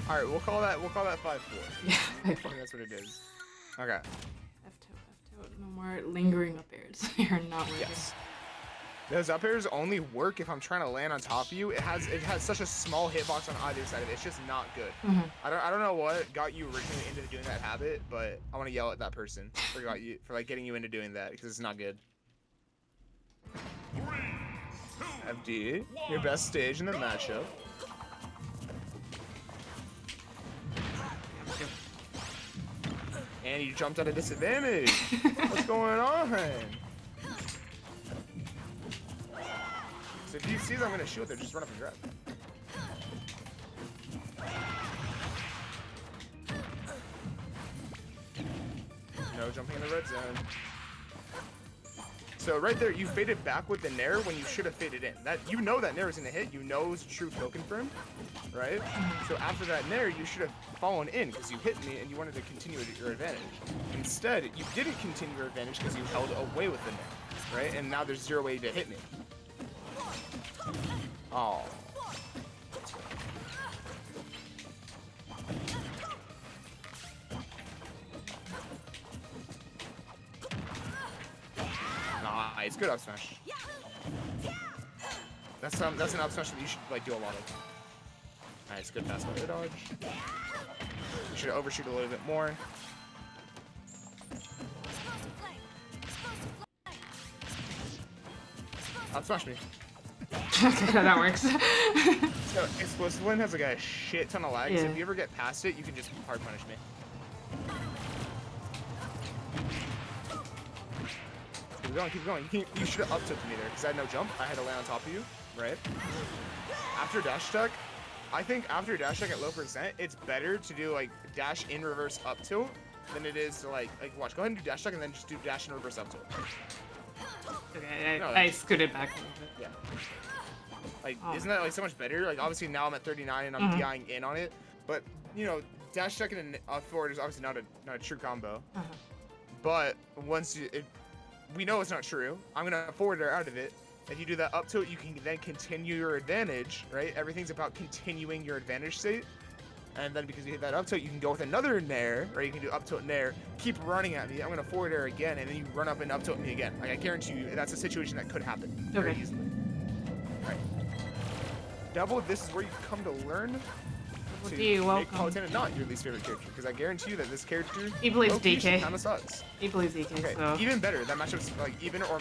Alright, we'll call that 5-4. Yeah, I think that's what it is. Okay. No more lingering up airs. You're not working. Yes. Those up airs only work if I'm trying to land on top of you. It has such a small hitbox on either side of it. It's just not good. I don't know what got you originally into doing that habit, but I want to yell at that person for like getting you into doing that because it's not good. 3, FD, your best stage in the matchup. And you jumped at a disadvantage. What's going on? So if he sees I'm gonna shoot there, just run up and grab. No jumping in the red zone. So right there, you faded back with the nair when you should have faded in. That you know that nair is gonna hit. You know it's true kill confirm, right? So after that nair, you should have fallen in because you hit me and you wanted to continue at your advantage. Instead, you didn't continue your advantage because you held away with the nair, right? And now there's 0 way to hit me. Oh. Nice, good up smash. That's an up smash that you should like do a lot of. Nice, good pass by dodge. You should overshoot a little bit more. Up smash me. Okay, that works. So explosive lane has like a shit ton of lag. Yeah. So if you ever get past it, you can just hard punish me. Keep going, keep going. You should have up tilted me there because I had no jump. I had to land on top of you, right? After dash attack, I think after dash attack at low percent, it's better to do like dash in reverse up tilt than it is to like watch. Go ahead and do dash attack and then just do dash in reverse up tilt. Okay, No, I scooted back a little bit. Yeah. Like, isn't that like so much better? Like, obviously now I'm at 39 and I'm DIing in on it, but you know, dash attack and forward is obviously not a true combo. But once we know it's not true, I'm gonna forward her out of it. If you do that up tilt, you can then continue your advantage, right? Everything's about continuing your advantage state. And then because you hit that up tilt, you can go with another nair, or you can do up tilt nair, keep running at me. I'm gonna forward air again, and then you run up and up tilt me again. Like I guarantee you, that's a situation that could happen very easily. Right. Double, this is where you come to learn to D, make welcome. Palutena not your least favorite character, because I guarantee you that this character He believes DK. kind of sucks. He believes DK, Okay, so... even better. That matchup's like even or -1.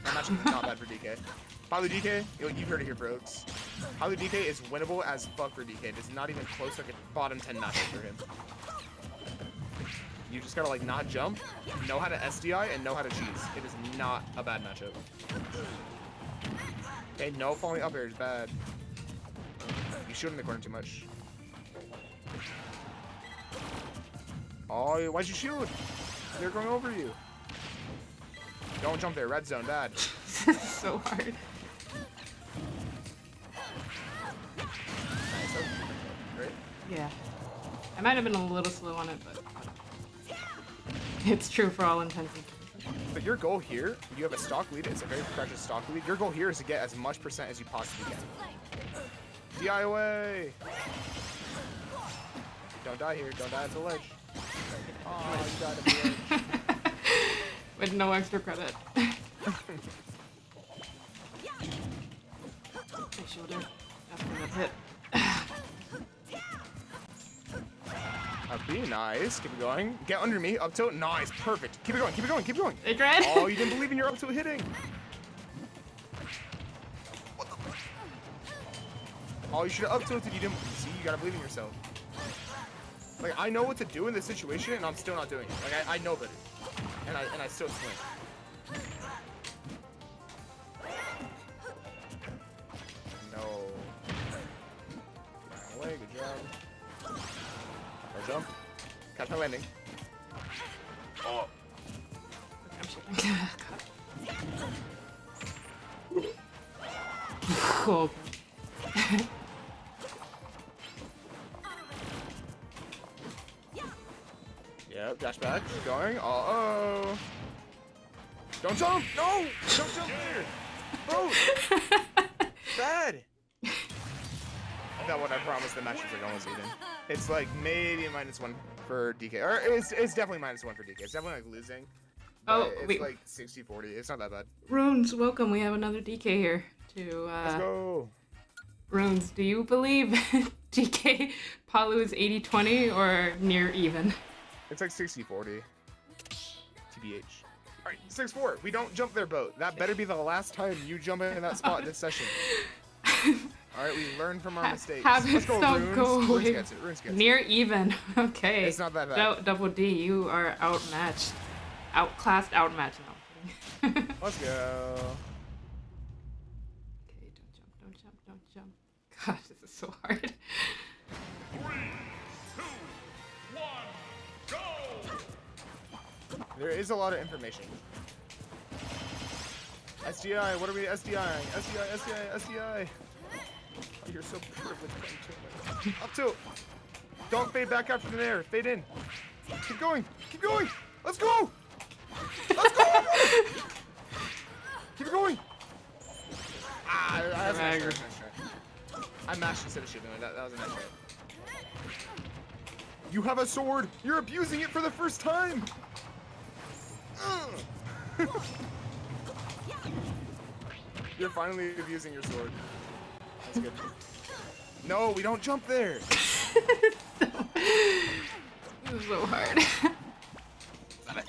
That matchup is not bad for DK. Palu DK, you've heard it here, folks. Palu DK is winnable as fuck for DK. It's not even close to like a bottom 10 matchup for him. You just gotta like not jump, know how to SDI, and know how to cheese. It is not a bad matchup. Okay, no falling up air is bad. You shoot in the corner too much. Oh, why'd you shoot? They're going over you. Don't jump there, red zone, bad. So hard. Nice, that was great. Yeah. I might have been a little slow on it, but... It's true for all intents and purposes. But your goal here, you have a stock lead, it's a very precious stock lead. Your goal here is to get as much percent as you possibly can. DI away! Don't die here, don't die at the ledge. Oh, you died at the ledge. With no extra credit. My shoulder. After that hit. Be nice, keep it going. Get under me, up tilt, nice, perfect. Keep it going, keep it going, keep it going. It red. Oh, you didn't believe in your up tilt hitting. What the fuck? Oh, you should have up tilted, you didn't, see, you gotta believe in yourself. Like, I know what to do in this situation, and I'm still not doing it. Like, I know better. And I still swing. No. Get away, good job. No jump. Catch my landing. Oh. I'm shooting. Cool. Yep, dash back, keep going. Uh-oh. Don't jump! No! Don't jump there! Bro! Bad! Not what I promised the match was like almost even. It's like maybe a -1 for DK. Or it's definitely -1 for DK. It's definitely like losing. Oh, it's wait. like 60-40. It's not that bad. Runes, welcome. We have another DK here. Let's go. Runes, do you believe DK Palu is 80-20 or near even? It's like 60-40. TBH. Alright, 6-4. We don't jump their boat. That better be the last time you jump in that spot this session. Alright, we learn from our mistakes. Let's go, Runes. Runes gets it. Runes gets Near even. Okay. It's not that bad. Double D, you are outmatched. Outclassed, outmatched. No, I'm kidding. Let's go. Okay, don't jump. Gosh, this is so hard. 3, 2, 1, go! There is a lot of information. SDI, what are we SDI? SDI. Oh, you're so privileged. Up tilt. Don't fade back after the air. Fade in. Keep going. Let's go. Keep going. That was a nice try. I mashed instead of shooting. That was a nice try. You have a sword. You're abusing it for the first time. You're finally abusing your sword. That's good. No, we don't jump there. This is so hard. Stop it.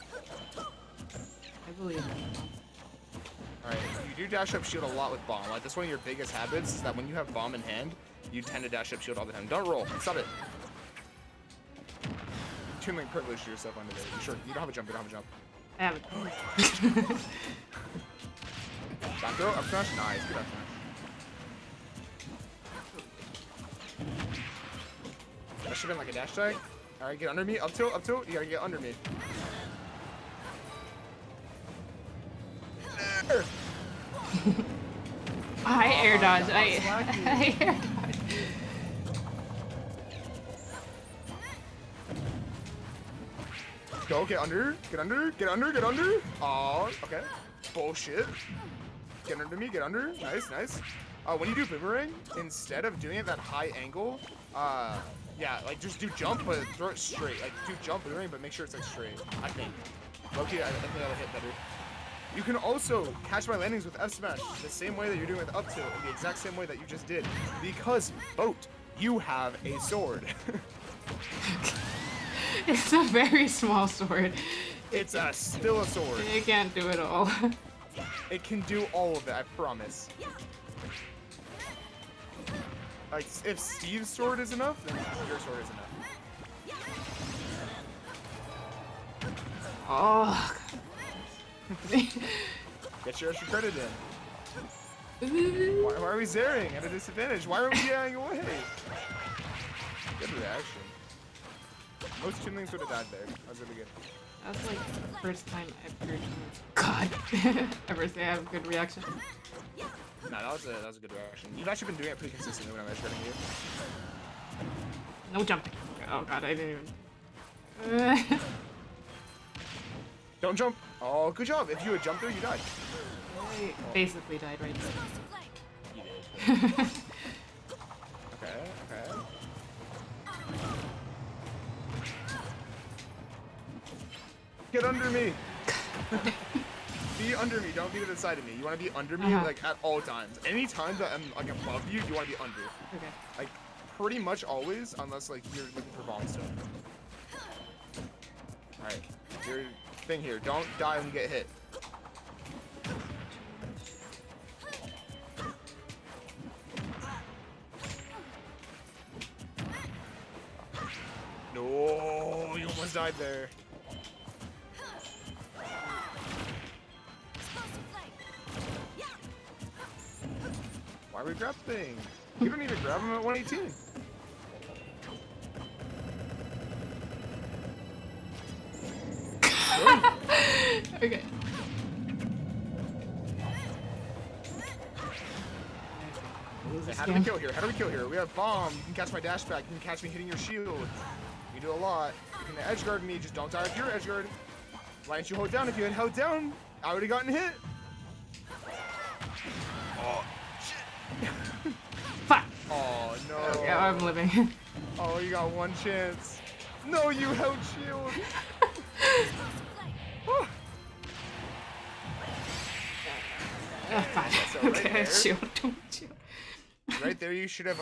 I believe it. Alright, you do dash up shield a lot with bomb. Like, that's one of your biggest habits, is that when you have bomb in hand, you tend to dash up shield all the time. Don't roll. Stop it. Too many privilege to yourself under there. Sure, you don't have a jump. I have it. Back throw, up smash. Nice, good up smash. That should have been like a dash tag. Alright, get under me. Up tilt. You gotta get under me. I air dodge. I air dodge. Go, get under. Oh, okay. Bullshit. Get under me, get under. Nice. When you do boomerang, instead of doing it that high angle, yeah, like just do jump, but throw it straight. Like do jump boomerang, but make sure it's like straight. I think. Okay, I think that'll hit better. You can also catch my landings with F smash the same way that you're doing with up tilt, in the exact same way that you just did. Because boat, you have a sword. It's a very small sword. It's still a sword. It can't do it all. It can do all of it, I promise. Like, if Steve's sword is enough, then your sword is enough. Oh. Get your extra credit in. Why are we zaring at a disadvantage? Why are we getting away? Good reaction. Most tunelings would have died there. That was really good. That's like the first time I've heard ever say I have a good reaction. No, that was a good reaction. You've actually been doing it pretty consistently when I'm edge guarding you. No jumping. Oh god, I didn't even. Don't jump. Oh, good job. If you had jumped there, you died. I basically died right there. You did. Okay. Get under me. Be under me. Don't be to the side of me. You want to be under me like at all times. Any time that I'm like above you, you want to be under. Okay. Like pretty much always, unless like you're looking for bomb stuff. All right. Your thing here. Don't die when you get hit. No, you almost died there. Why are we grappling? You don't need to grab him at 118. Okay. Okay, how do we kill here? We have bomb. You can catch my dash back. You can catch me hitting your shield. You do a lot. You can edge guard me. Just don't die if you're edge guard. Why didn't you hold down? If you had held down, I would have gotten hit. Oh, shit. Fuck. Oh, no. Okay, I'm living. Oh, you got one chance. No, you held shield. Fine. So right Okay, there- shield. Shield. Right there, you should have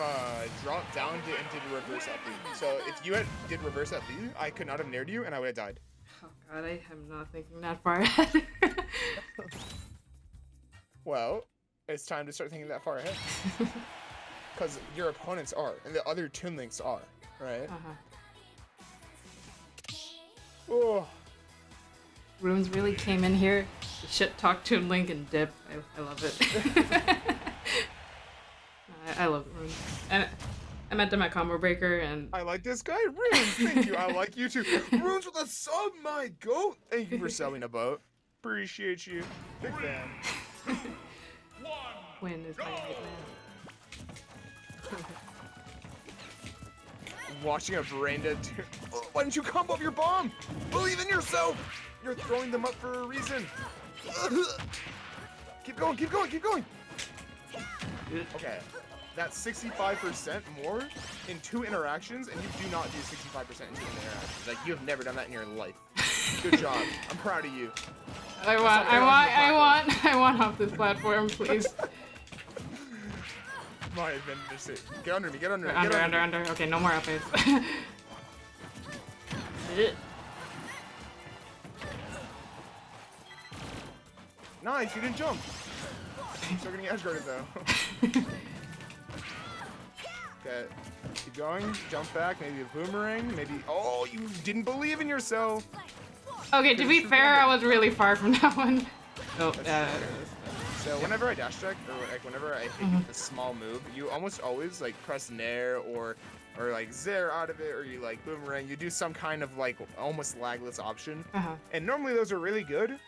dropped down and did reverse up B. So if you did reverse up B, I could not have nared you and I would have died. Oh god. God, I am not thinking that far ahead. Well, it's time to start thinking that far ahead. Because your opponents are, and the other Toon Links are, right? Oh, Runes really came in here, shit talk Toon Link and dip. I love it. I love Runes. And I met them at Combo Breaker, and I like this guy, Runes. Thank you. I like you too. Runes with a sub, my goat. Thank you for selling a boat. Appreciate you. Big fan. Quinn is my right man. Watching a brain dead dude. Oh, why didn't you combo up your bomb? Believe in yourself. You're throwing them up for a reason. Keep going, keep going, keep going. Okay, that's 65% more in 2 interactions, and you do not do 65% in 2 interactions. Like, you have never done that in your life. Good job. I'm proud of you. I want off this platform, please. Might have been mistake. Get under me, get under me. Under. Okay, no more updates. Nice, you didn't jump. You're still getting edge guarded though. Okay, keep going. Jump back, maybe a boomerang, maybe. Oh, you didn't believe in yourself. Okay, to be fair, I was really far from that one. Oh, So whenever I dash check, or like whenever I hit a small move, you almost always like press Nair or like Zair out of it, or you like boomerang. You do some kind of like almost lagless option. And normally those are really good,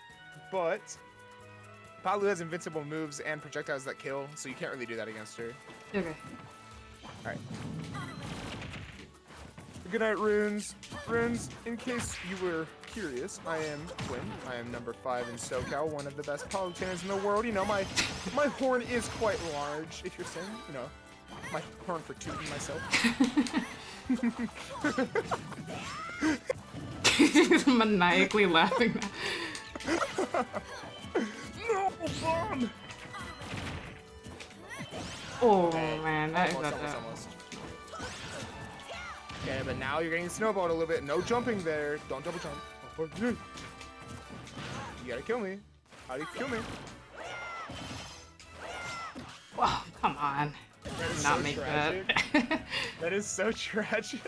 but Palu has invincible moves and projectiles that kill, so you can't really do that against her. Okay. Alright. Good night, Runes. Runes, in case you were curious, I am Quinn. I am number 5 in SoCal, one of the best Palutenas in the world. You know, my horn is quite large, if you're saying, you know, my horn for tooting myself. He's maniacally laughing now. No, bomb! Oh man, that got that. Almost. Okay, but now you're getting snowballed a little bit. No jumping there. Don't double jump. You gotta kill me. How do you kill me? Wow, come on. That is Not so make tragic. that. That is so tragic.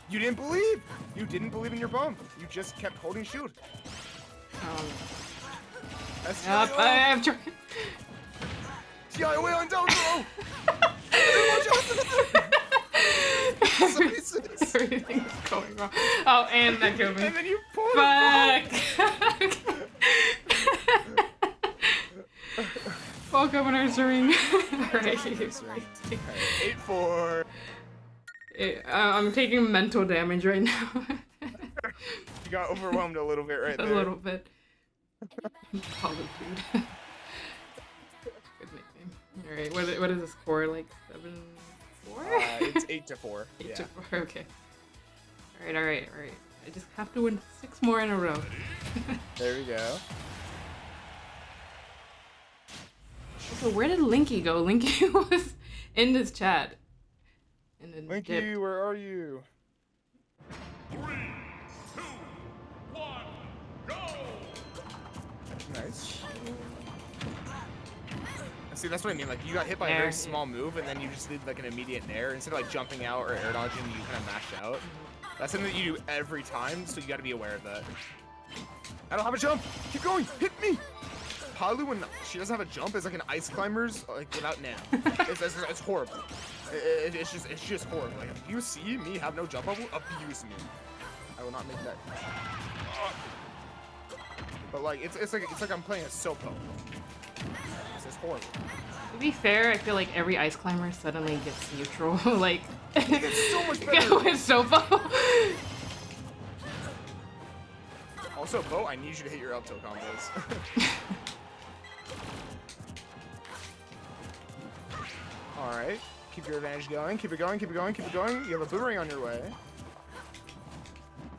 You didn't believe. You didn't believe in your bump. You just kept holding shield. That's Yep, I am trying. TI away on down throw. Everything's going wrong. Oh, and that killed me. And then you pulled Fuck! Welcome, nursery. Alright. 8-4. I'm taking mental damage right now. You got overwhelmed a little bit right A there. little bit. Solitude. Good nickname. Alright, what is the score? Like 7-4? It's 8-4. 8-4, okay. Alright. I just have to win 6 more in a row. There we go. So where did Linky go? Linky was in this chat. And then Linky, dipped. where are you? 3, 2, 1, go! Nice. See, that's what I mean. Like, you got hit by a Nair, very yeah. small move, and then you just did like an immediate nair. Instead of like jumping out or air dodging, you kind of mashed out. That's something that you do every time, so you got to be aware of that. I don't have a jump. Keep going. Hit me. Palu, when she doesn't have a jump, is like an ice climber's like without Nair. It's horrible. It's just horrible. Like, if you see me have no jump level, abuse me. I will not make that. But like, it's like I'm playing a Sopo. It's horrible. To be fair, I feel like every ice climber suddenly gets neutral. Like, It's so much better. with Sopo. Also, Bo, I need you to hit your up tilt combos. Alright. Keep your advantage going. Keep it going, keep it going, keep it going. You have a boomerang on your way.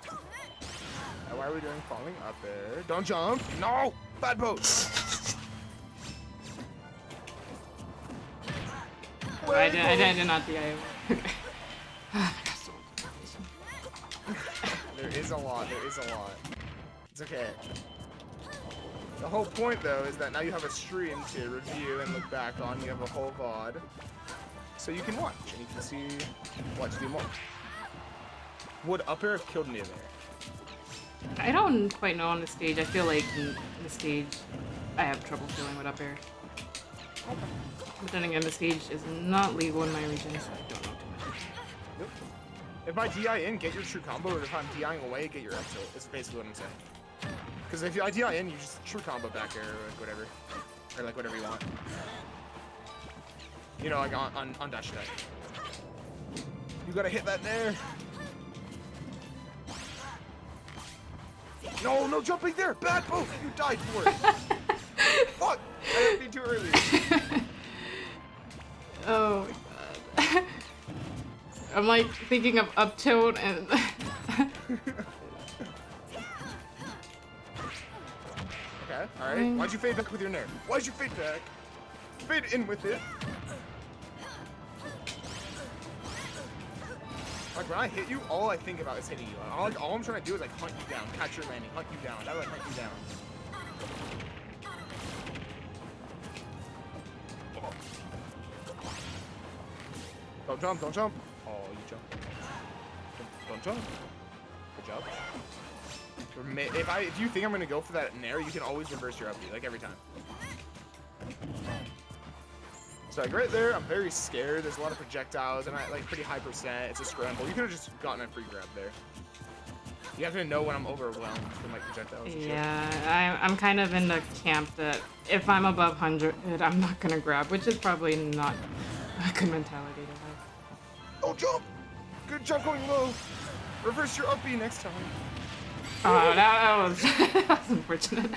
Now, why are we doing falling up there? Don't jump. No! Bad boat. I did not DIY. There is a lot. There is a lot. It's okay. The whole point, though, is that now you have a stream to review and look back on. You have a whole VOD. So you can watch, and you can see what to do more. Would up air have killed me there? I don't quite know on the stage. I feel like in the stage, I have trouble feeling with up air. But then again, the stage is not legal in my region, so I don't know too much. Yep. If I DI in, get your true combo, or if I'm DIing away, get your up tilt. That's basically what I'm saying. Because if I DI in, you just true combo back air, or like whatever. Or like whatever you want. You know, like on dash attack. You gotta hit that there. No, no jumping there! Bad move! You died for it! Fuck! I didn't be too early. Oh my god. I'm like thinking of up tilt and... Okay, alright. Why'd you fade back with your nair? Why'd you fade back? Fade in with it. Like when I hit you, all I think about is hitting you. All I'm trying to do is like hunt you down, catch your landing, hunt you down. I like hunt you down. Don't jump, don't jump. Oh, you jump. Don't jump. Good job. If you think I'm gonna go for that nair, you can always reverse your up B, like every time. So like right there, I'm very scared. There's a lot of projectiles, and I like pretty high percent. It's a scramble. You could have just gotten a free grab there. You have to know when I'm overwhelmed from like projectiles. And yeah, I'm kind of in the camp that if I'm above 100, I'm not gonna grab, which is probably not a good mentality to have. Oh, jump! Good job going low. Reverse your up B next time. Oh, that was, that was unfortunate.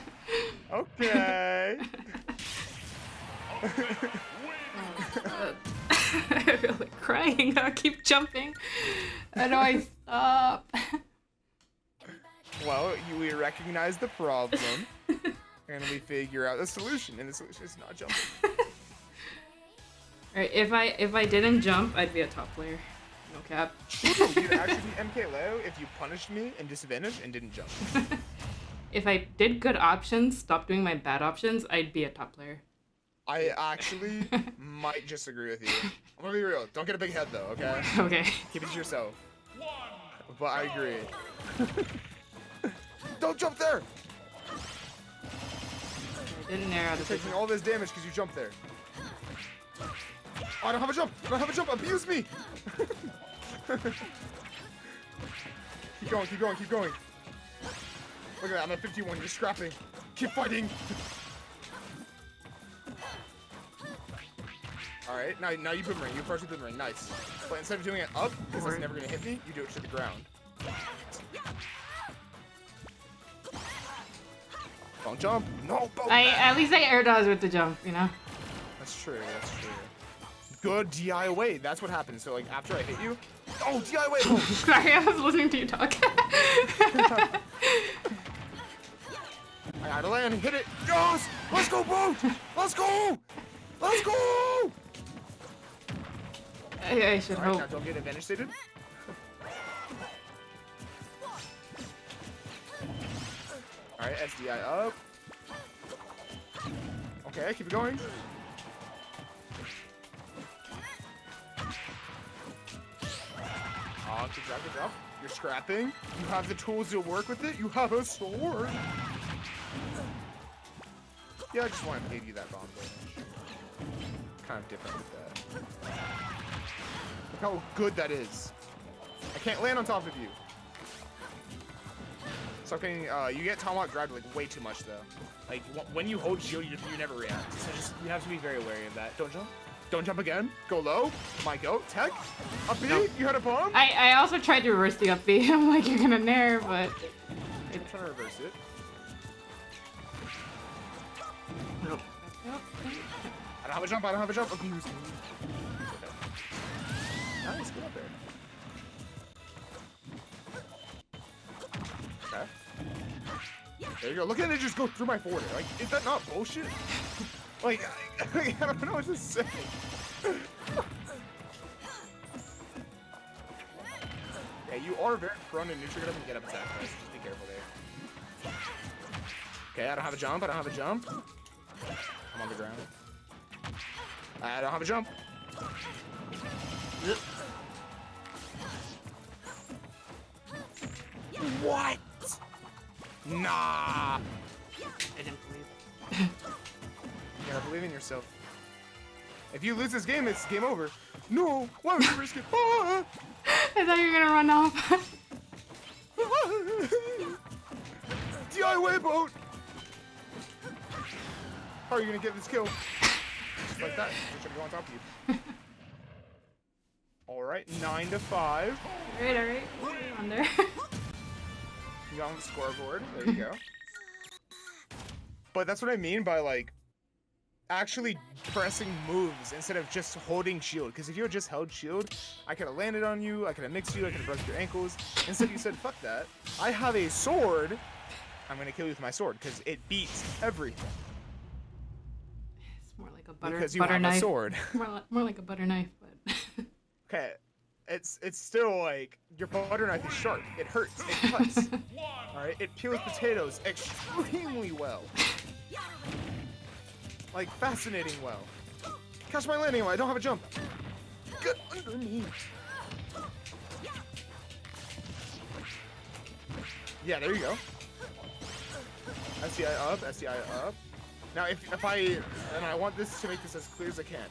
Okay. I feel like crying. I keep jumping. How do I stop? Well, we recognize the problem, and we figure out the solution, and the solution is not jumping. Alright, if I didn't jump, I'd be a top player. No cap. You'd actually be MK Leo if you punished me and disadvantaged and didn't jump. If I did good options, stop doing my bad options, I'd be a top player. I actually might disagree with you. I'm gonna be real. Don't get a big head though, okay? Okay. Keep it to yourself. But I agree. Don't jump there! I didn't narrow You're the taking all this damage because you jumped there. Oh, I don't have a jump! I don't have a jump! Abuse me! Keep going, keep going, keep going. Look at that, I'm at 51, you're scrapping. Keep fighting! Alright, now you boomerang, you approach the boomerang, nice. But instead of doing it up, because it's never gonna hit me, you do it to the ground. Don't jump! No, both at least I air dodge with the jump, you know? That's true, that's true. Good DI away, that's what happens. So like after I hit you, oh, DI away! Oh. Sorry, I was listening to you talk. I gotta land, hit it! Yes! Let's go, boat! Let's go! Let's go! I should Alright, hope. now don't get advantage stated. Alright, SDI up. Okay, keep it going. Oh, good job, good job. You're scrapping. You have the tools to work with it. You have a sword. Yeah, I just want to give you that bomb damage. Kind of different with that. Look how good that is. I can't land on top of you. Stop getting, you get Tomahawk grabbed like way too much though. Like when you hold shield, you never react. So just, you have to be very wary of that. Don't jump. Don't jump again. Go low. My go. Tech. Up B. Nope. You had a bomb. I also tried to reverse the up B. I'm like, you're gonna nair, but... I'm trying to reverse it. Nope. I don't have a jump. I don't have a jump. Okay. Nice. Get up there. Okay. There you go. Look at it just go through my forward. Like, is that not bullshit? Like, I don't know what to say. Okay, you are very prone to neutral get up and get up attack. Guys. Just be careful there. Okay, I don't have a jump. I don't have a jump. I'm on the ground. I don't have a jump. What? Nah. I didn't believe it. You gotta believe in yourself. If you lose this game, it's game over. No, why would you risk it? Ah! I thought you were gonna run off. DIY boat! How are you gonna get this kill? Just like that. Just trying to go on top of you. Alright, 9-5. Alright. On there. You got on the scoreboard. There you go. But that's what I mean by like actually pressing moves instead of just holding shield. Because if you had just held shield, I could have landed on you, I could have mixed you, I could have broke your ankles. Instead you said, fuck that. I have a sword. I'm gonna kill you with my sword because it beats everything. It's more like a butter Because you butter have knife. a sword. More like a butter knife, but Okay. It's still like your butter knife is sharp. It hurts. It cuts. Alright? It peels potatoes extremely well. Like fascinating well. Catch my landing. I don't have a jump. Get under me. Yeah, there you go. STI up, STI up. Now if I want this to make this as clear as I can.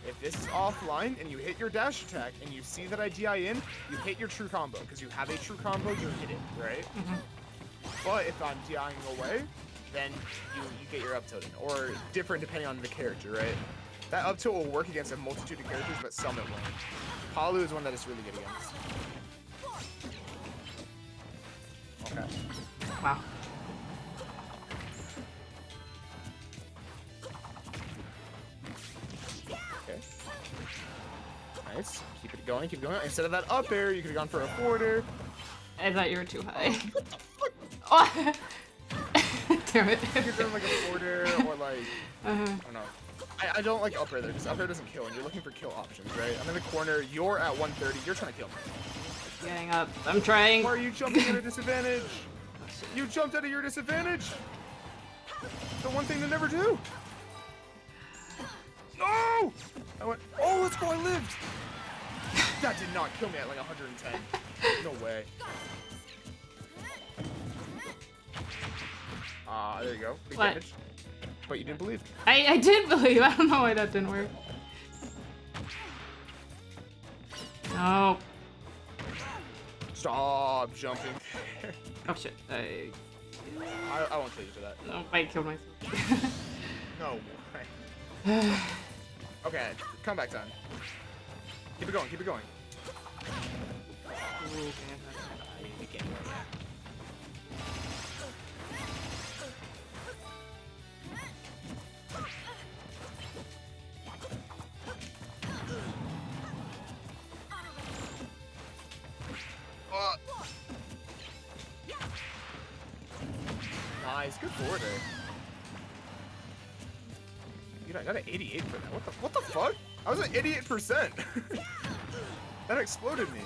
If this is offline and you hit your dash attack and you see that I DI in, you hit your true combo. Because you have a true combo, you hit it, right? But if I'm DIing away, then you get your up tilt in. Or different depending on the character, right? That up tilt will work against a multitude of characters, but some it won't. Palu is one that is really good against. Okay. wow. Okay. Nice. Keep it going, keep going. Instead of that up air, you could have gone for a forward air. I thought you were too high. What the fuck? Oh! Damn it. You're doing like a forward air or like, I don't know. I don't like up air there because up air doesn't kill and you're looking for kill options, right? I'm in the corner, you're at 130, you're trying to kill me. Getting up. I'm trying. Why are you jumping at a disadvantage? You jumped out of your disadvantage. The one thing to never do. No! I went, oh, let's go, I lived. That did not kill me at like 110. No way. There you go. Big What? damage. But you didn't believe. I did believe. I don't know why that didn't work. No. Stop jumping. Oh shit. I won't kill you for that. No, I killed myself. No way. Okay, comeback time. Keep it going, keep it going. Nice, good forward there. Dude, I got an 88 for that. What the fuck? I was at 88%. That exploded me.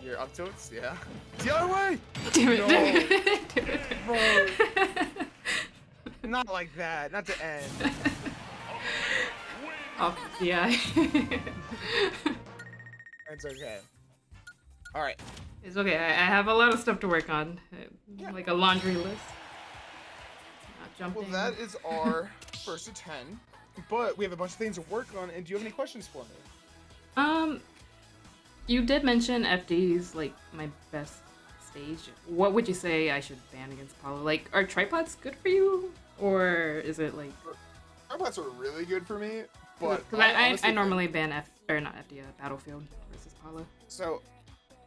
Your up tilts? Yeah. DIY! Damn it. No. Damn it. Bro. Not like that. Not to end. Oh, yeah. It's okay. Alright. It's okay. I have a lot of stuff to work on. Yeah. Like a laundry list. Not jumping. Well, that is our first to 10. But we have a bunch of things to work on. And do you have any questions for me? You did mention FD is like my best stage. What would you say I should ban against Apollo? Like, are tripods good for you, or is it like? Tripods are really good for me, but Because I normally ban not FD, Battlefield versus Apollo. So,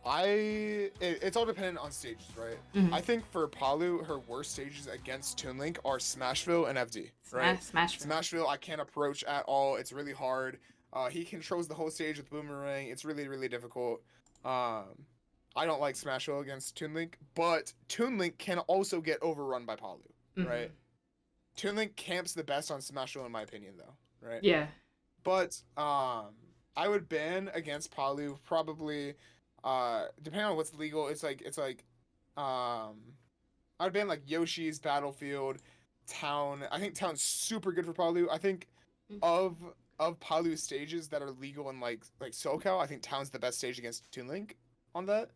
it's all dependent on stages, right? Mm-hmm. I think for Palu, her worst stages against Toon Link are Smashville and FD, right? Smashville. Smashville, I can't approach at all. It's really hard. He controls the whole stage with Boomerang. It's really, really difficult. I don't like Smashville against Toon Link, but Toon Link can also get overrun by Palu, right? Toon Link camps the best on Smashville in my opinion, though, right? Yeah. But I would ban against Palu probably, depending on what's legal. Um, I would ban like Yoshi's Battlefield, Town. I think Town's super good for Palu. I think of Palu stages that are legal in like SoCal, I think Town's the best stage against Toon Link on that.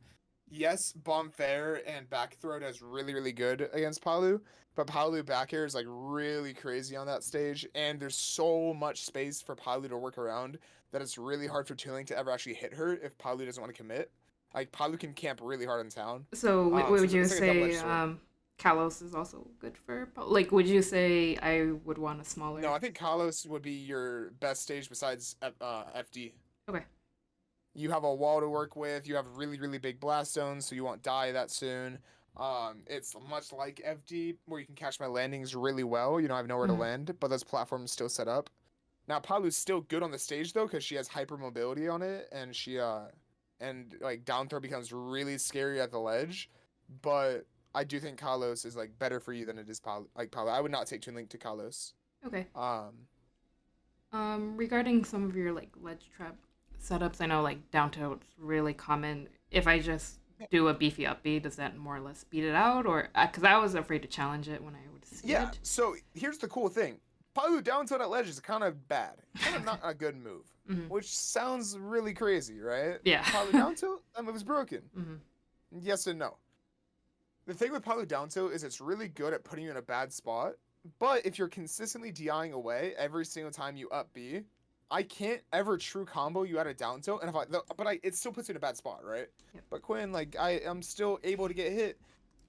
Yes, Bomb Fair and Back Throw does really good against Palu, but Palu back air is like really crazy on that stage, and there's so much space for Palu to work around that it's really hard for Toon Link to ever actually hit her if Palu doesn't want to commit. Like Palu can camp really hard in Town. So So would you it's like a double-edged say sword. Kalos is also good for like? Would you say I would want a smaller? No, I think Kalos would be your best stage besides FD. Okay. You have a wall to work with. You have really big blast zones, so you won't die that soon. It's much like FD, where you can catch my landings really well. You don't have nowhere to Mhm. land, but those platforms still set up. Now Palu's still good on the stage though, because she has hyper mobility on it, and and like down throw becomes really scary at the ledge. But I do think Kalos is like better for you than it is Palu. Like Palu, I would not take Twin Link to Kalos. Okay. Um, Regarding some of your like ledge trap setups, I know like down tilt's really common. If I just do a beefy up B, does that more or less beat it out, or because I was afraid to challenge it when I would see Yeah, it. so here's the cool thing. Palu down tilt at ledge is kind of bad. Kind of not a good move. Mhm. Which sounds really crazy, right? Yeah. Palu down tilt? That move is broken. hmm Yes and no. The thing with Palu down tilt is it's really good at putting you in a bad spot, but if you're consistently DIing away every single time you up B, I can't ever true combo you at a down tilt, and it still puts you in a bad spot, right? Yep. But Quinn, like I am still able to get hit.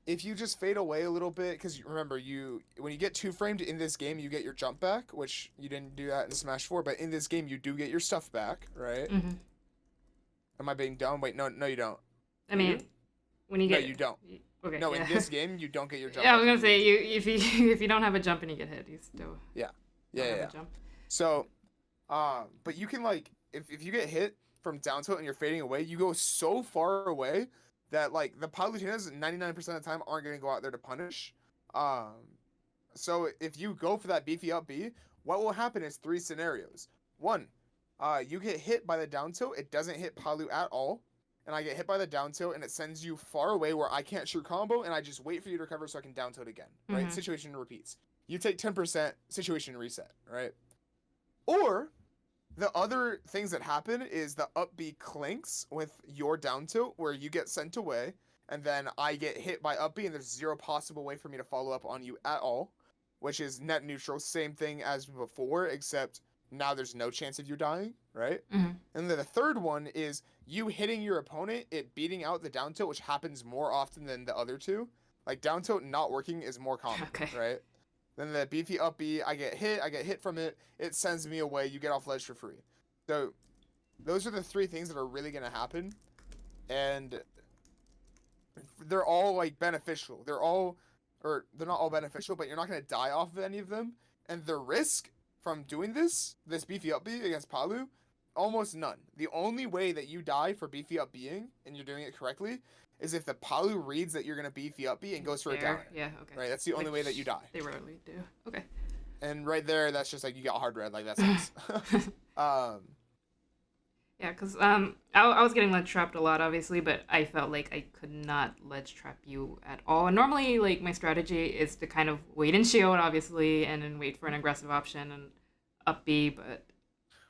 If you just fade away a little bit, because remember, when you get two framed in this game, you get your jump back, which you didn't do that in Smash 4, but in this game, you do get your stuff back, right? hmm Am I being dumb? Wait, no, you don't. I mean, when you No, get you don't. Okay. No, yeah. in this game, you don't get your jump Yeah, I back was gonna if say you- you if you if you don't have a jump and you get hit, you still Yeah, don't have yeah. a jump. So, but you can like, if you get hit from down tilt and you're fading away, you go so far away that like the Palutenas 99% of the time aren't gonna go out there to punish. So if you go for that beefy up B, what will happen is three scenarios. One, you get hit by the down tilt, it doesn't hit Palu at all, and I get hit by the down tilt and it sends you far away where I can't shoot combo, and I just wait for you to recover so I can down tilt again. Right? Mhm. Situation repeats. You take 10%, situation reset. Right? Or the other things that happen is the up B clinks with your down tilt where you get sent away, and then I get hit by up B, and there's zero possible way for me to follow up on you at all, which is net neutral, same thing as before, except now there's no chance of you dying, right? hmm And then the third one is you hitting your opponent, it beating out the down tilt, which happens more often than the other two. Like down tilt not working is more common, Okay. right? Then the beefy up B, I get hit from it, it sends me away, you get off ledge for free. So those are the three things that are really gonna happen, and they're all like beneficial. They're not all beneficial, but you're not gonna die off of any of them. And the risk from doing this beefy up B against Palu, almost none. The only way that you die for beefy up being, and you're doing it correctly, is if the Palu reads that you're gonna beefy up B and goes for a down air. Yeah. Okay. Right, that's the only way that you die. They rarely do. Okay. And right there, that's just like you got hard red, like that sucks. Yeah, because I was getting ledge trapped a lot, obviously, but I felt like I could not ledge trap you at all. And normally, like, my strategy is to kind of wait and shield, obviously, and then wait for an aggressive option and up B, but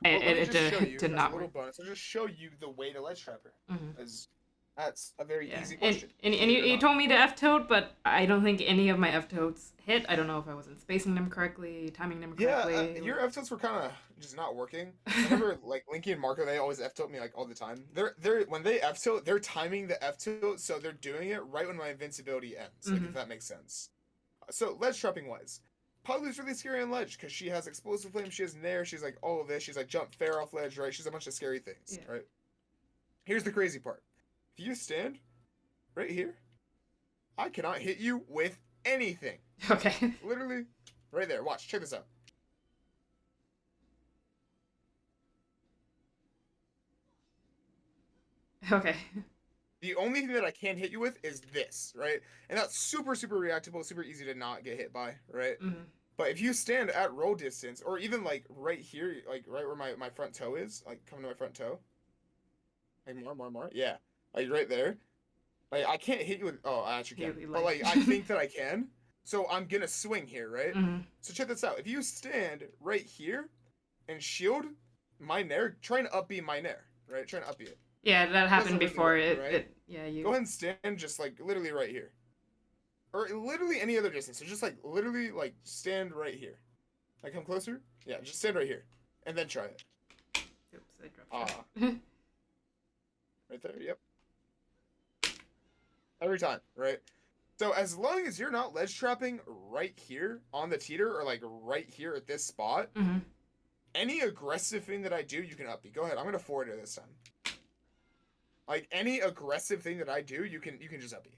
Well, let me it just show you, did as not a little work. bonus, I'll just show you the way to ledge trap her. Mhm. Because that's a very Yeah. easy And, question. and, and you told me to F tilt, but I don't think any of my F tilts hit. I don't know if I wasn't spacing them correctly, timing them Yeah, correctly. your F tilts were kind of just not working. I remember like Linky and Marco, they always F tilt me like all the time. They're when they F tilt, they're timing the F tilt, so they're doing it right when my invincibility ends. Like Mhm. if that makes sense. So ledge trapping wise, Palu's really scary on ledge because she has explosive flame, she has nair, she's like all of this, she's like jump fair off ledge, right? She's a bunch of scary things, Yeah. right? Here's the crazy part: if you stand right here, I cannot hit you with anything. Okay. Literally, right there. Watch. Check this out. Okay. The only thing that I can hit you with is this, right? And that's super reactable, super easy to not get hit by, right? Mhm. But if you stand at roll distance, or even like right here, like right where my front toe is, like coming to my front toe, like more, yeah, like right there. Like I can't hit you with. Oh, I actually can. Really But like I think that I can. So I'm gonna swing here, right? Mhm. So check this out. If you stand right here and shield my nair, try and up B my nair, right? Try and up B it. Yeah, that happened really before. work, right? Yeah, you. Go ahead and stand just like literally right here. Or literally any other distance. So just like literally like stand right here. Like come closer? Yeah, just stand right here. And then try it. Oops, I dropped Ah. it. Right there, yep. Every time, right? So as long as you're not ledge trapping right here on the teeter or like right here at this spot, Mhm. any aggressive thing that I do, you can up B. Go ahead, I'm gonna forward it this time. Like any aggressive thing that I do, you can just up B.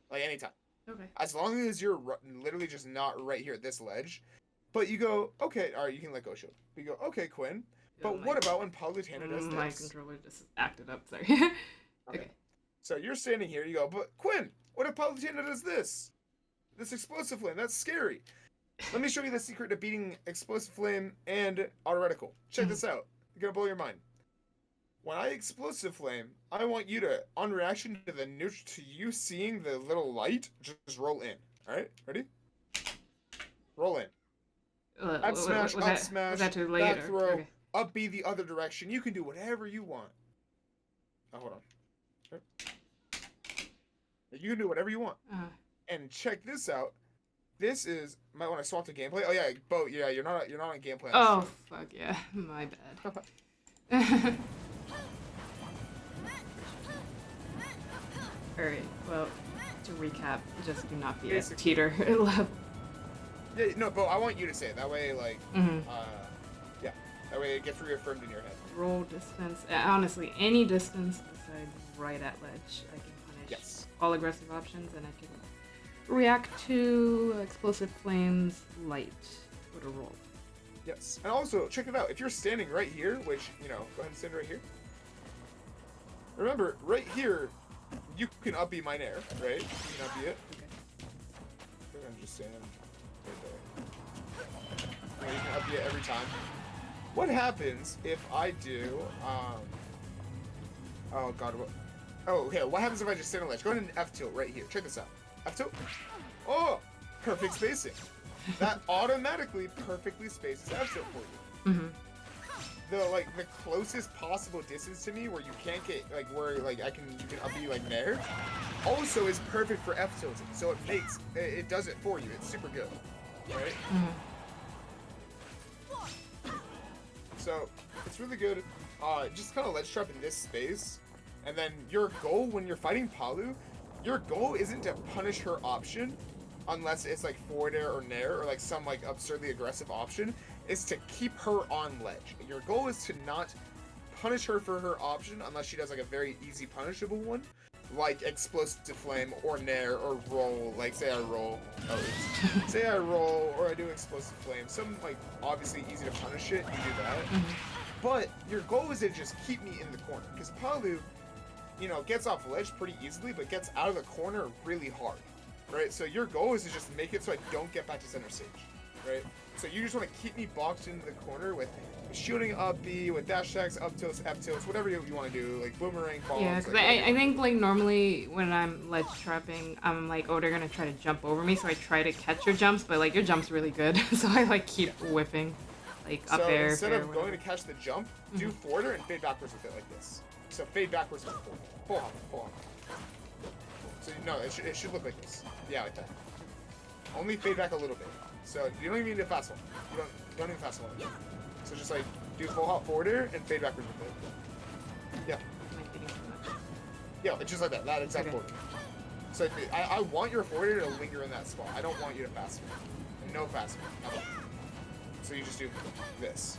Like anytime. Okay. As long as you're literally just not right here at this ledge. But you go, okay, all right, you can let go shield. You go, okay, Quinn. But Oh, what about when Palutena does my this? controller just acted up. Sorry. Okay. So you're standing here, you go, but Quinn, what if Palutena does this? This explosive flame, that's scary. Let me show you the secret to beating explosive flame and auto reticle. Check this out. You're gonna blow your mind. When I explosive flame, I want you to, on reaction to the to you seeing the little light, just roll in. Alright? Ready? Roll in. Up smash, was up that, smash, was that too late? back Or? throw, Okay. up B the other direction. You can do whatever you want. Oh, hold on. Okay. You can do whatever you want. And check this out. This is might want to swap to gameplay. Oh yeah, Bo. Yeah, you're not on gameplay. Oh fuck yeah, my bad. Alright, well, to recap, just do not be a Basically. teeter level. Yeah, no, Bo. I want you to say it. That way, like, Mhm. yeah, that way it gets reaffirmed in your head. Roll distance. Honestly, any distance besides right at ledge, I can punish Yes. all aggressive options, and I can react to explosive flames light with a roll. Yes. And also, check it out. If you're standing right here, which go ahead and stand right here. Remember, right here, you can up B my nair, right? You can up B it. Okay. Go ahead and just stand right there. You can up B it every time. What happens if I do, oh god, what? Oh, okay, what happens if I just stand on ledge? Go ahead and F tilt right here. Check this out. F tilt. Oh, perfect spacing. That automatically perfectly spaces F tilt for you. Mm-hmm. The closest possible distance to me where you can't get where you can up B like there, also is perfect for F tilting. So it does it for you. It's super good, right? Mm-hmm. So it's really good. Just kind of ledge trap in this space, and then your goal when you're fighting Palu, your goal isn't to punish her option, unless it's like forward air or nair or like some like absurdly aggressive option. Is to keep her on ledge. Your goal is to not punish her for her option unless she does like a very easy punishable one, like explosive flame or nair or roll. Like say I roll, say I roll or I do explosive flame. Some like obviously easy to punish shit. You do that. But your goal is to just keep me in the corner, because Palu, gets off ledge pretty easily, but gets out of the corner really hard, right? So your goal is to just make it so I don't get back to center stage, right? So you just want to keep me boxed into the corner with shooting up B, with dash attacks, up tilts, F tilts, whatever you want to do, like boomerang bombs. Yeah, because I think like normally when I'm ledge trapping, I'm like, oh, they're gonna try to jump over me, so I try to catch your jumps, but like your jump's really good, so I like keep whiffing, like up so air. instead fair, of going to catch the jump, do forward air and fade backwards with it like this. So fade backwards with forward. Full hop. So no, it should look like this. Yeah, like that. Only fade back a little bit. So you don't even need a fast one. You don't need a fast one. So just like do full hop forward air and fade backwards with it. Yeah. Am I hitting too much? Yeah, it's just like that. That exact forward. So I want your forward air to linger in that spot. I don't want you to fast one. No fast one. No. So you just do this.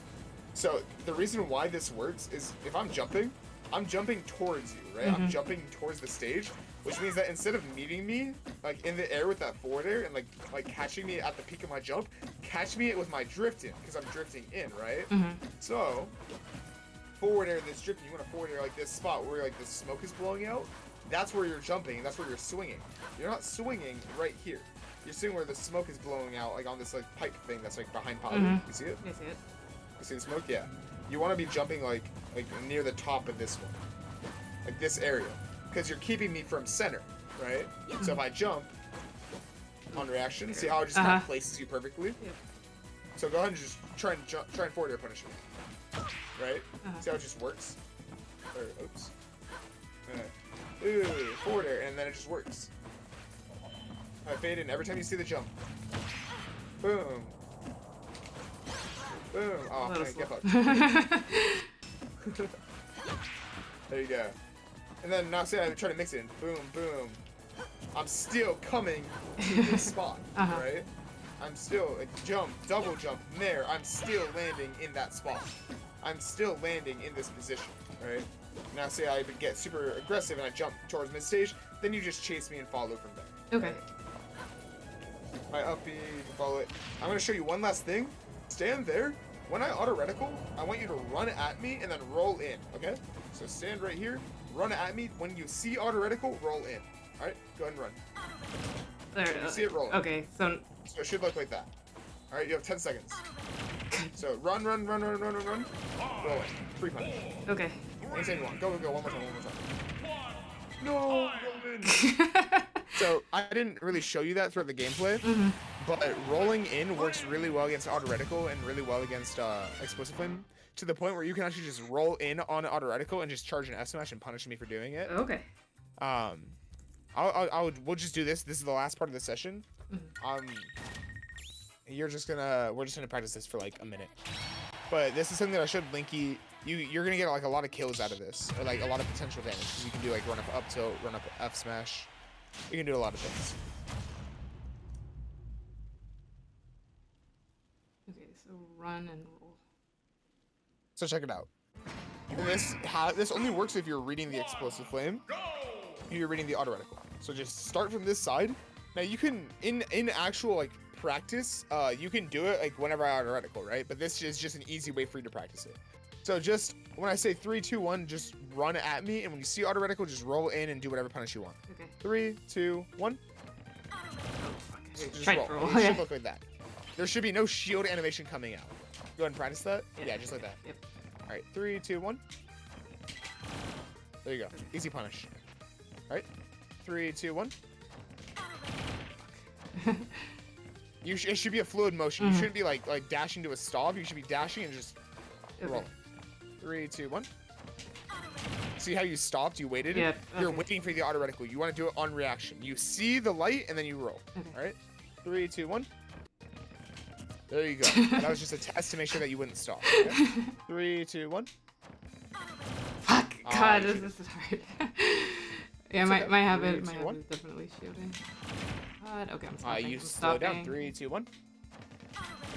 So the reason why this works is if I'm jumping towards you, right? I'm jumping towards the stage, which means that instead of meeting me like in the air with that forward air and like catching me at the peak of my jump, catch me with my drift in, because I'm drifting in, right? So forward air that's drifting, you want to forward air like this spot where like the smoke is blowing out, that's where you're jumping, and that's where you're swinging. You're not swinging right here. You're swinging where the smoke is blowing out, like on this like pipe thing that's like behind Palutena. You see it? I see it. You see the smoke? Yeah. You want to be jumping like near the top of this one, like this area, because you're keeping me from center, right? So if I jump on reaction, see how it just kind of places you perfectly? Yep. So go ahead and just try and forward air punish me, right? See how it just works? Or, oops. Ooh, forward air, and then it just works. Alright, fade in every time you see the jump. Boom. Boom. Oh, man, get fucked. There you go. And then now say I try to mix it in. Boom, boom. I'm still coming to this spot, right? I'm still jump, double jump, there. I'm still landing in that spot. I'm still landing in this position, right? Now say I get super aggressive and I jump towards mid stage, then you just chase me and follow from there. Okay. My up B, you can follow it. I'm gonna show you one last thing. Stand there. When I auto reticle, I want you to run at me and then roll in, okay? So stand right here, run at me. When you see auto reticle, roll in. Alright, go ahead and run. There. You see it rolling. Okay, so So it should look like that. Alright, you have 10 seconds. So run. Rolling. 3 punch. okay. Anything you want. Go, one more time. No, Roman. So I didn't really show you that throughout the gameplay, but rolling in works really well against auto reticle and really well against explosive flame, to the point where you can actually just roll in on auto reticle and just charge an F smash and punish me for doing it. Okay. We'll just do this. This is the last part of the session. We're just gonna practice this for like a minute. But this is something that I showed Linky. You're gonna get like a lot of kills out of this, or like a lot of potential damage. You can do like run up tilt, run up F smash. You can do a lot of things. Okay, so run and roll. So check it out. And this only works if you're reading the explosive flame. You're reading the auto reticle. So just start from this side. Now you can in actual like practice, you can do it like whenever I auto reticle, right? But this is just an easy way for you to practice it. So just when I say 3, 2, 1, just run at me, and when you see auto reticle, just roll in and do whatever punish you want. Okay. 3, 2, 1. Okay, just roll. Roll. It should look like that. There should be no shield animation coming out. Go ahead and practice that. Yeah, just like that. Yep. All right, 3, 2, 1. There you go. Easy punish. All right, 3, 2, 1. It should be a fluid motion. You shouldn't be like dashing to a stop. You should be dashing and just rolling. 3, 2, 1. See how you stopped? You waited? Yep. You're waiting for the auto reticle. You want to do it on reaction. You see the light and then you roll. Okay. All right? 3, 2, 1. There you go. That was just a test to make sure that you wouldn't stop. Okay? 3, 2, 1. Fuck. God, this is hard. Yeah, okay. my habit 3, 2, 1. is definitely shooting. God, okay, I'm stopping. You I'm slow stopping. down. 3, 2, 1.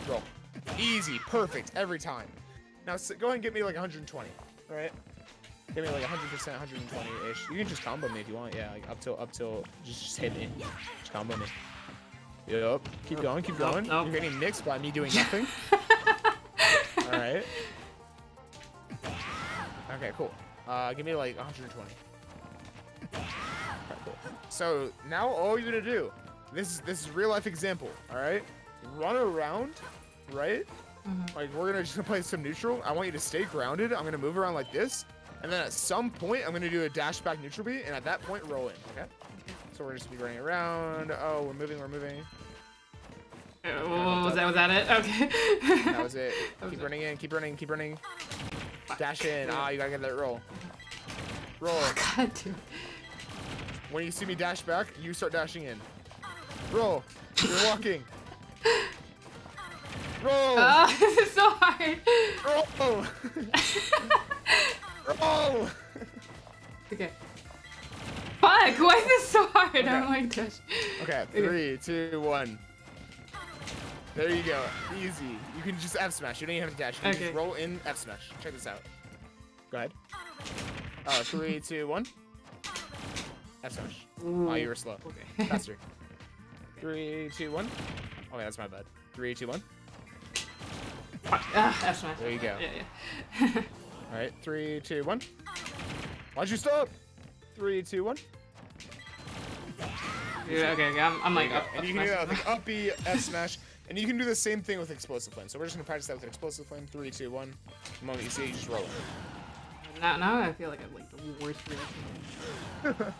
Roll. Easy. Perfect. Every time. Now, go ahead and get me like 120. All right? Give me like 100%, 120-ish. You can just combo me if you want. Yeah, like up till just hit it. Just combo me. Yup. Keep going. Nope. You're getting mixed by me doing nothing. All right. Okay, cool. Give me like 120. Alright, cool. So now all you're gonna do, this is real life example. All right, run around, right? Like we're gonna just play some neutral. I want you to stay grounded. I'm gonna move around like this, and then at some point I'm gonna do a dash back neutral beat, and at that point roll in. Okay. So we're just be running around. Oh, we're moving. Was that it? Okay. That was it. Keep running. Dash in. You gotta get that roll. Roll. God, dude. When you see me dash back, you start dashing in. Roll. You're walking. Roll. Oh, this is so hard. Roll. Roll. Okay. Fuck, why is this so hard? Okay. I'm like, gosh. Okay, 3, 2, 1. There you go. Easy. You can just F smash. You don't even have to dash. You can just roll in F smash. Check this out. Go ahead. 3, 2, 1. F smash. Ooh. Oh, you were slow. Okay. Faster. 3, 2, 1. Oh, yeah, that's my bad. 3, 2, 1. F smash. There you go. Yeah. All right, 3, 2, 1. Why'd you stop? 3, 2, 1. Yeah, okay, I'm like up. And you can do that with like up B, F smash, and you can do the same thing with explosive flame. So we're just gonna practice that with an explosive flame. 3, 2, 1. The moment you see it, you just roll it. Now I feel like I'm like the worst reaction.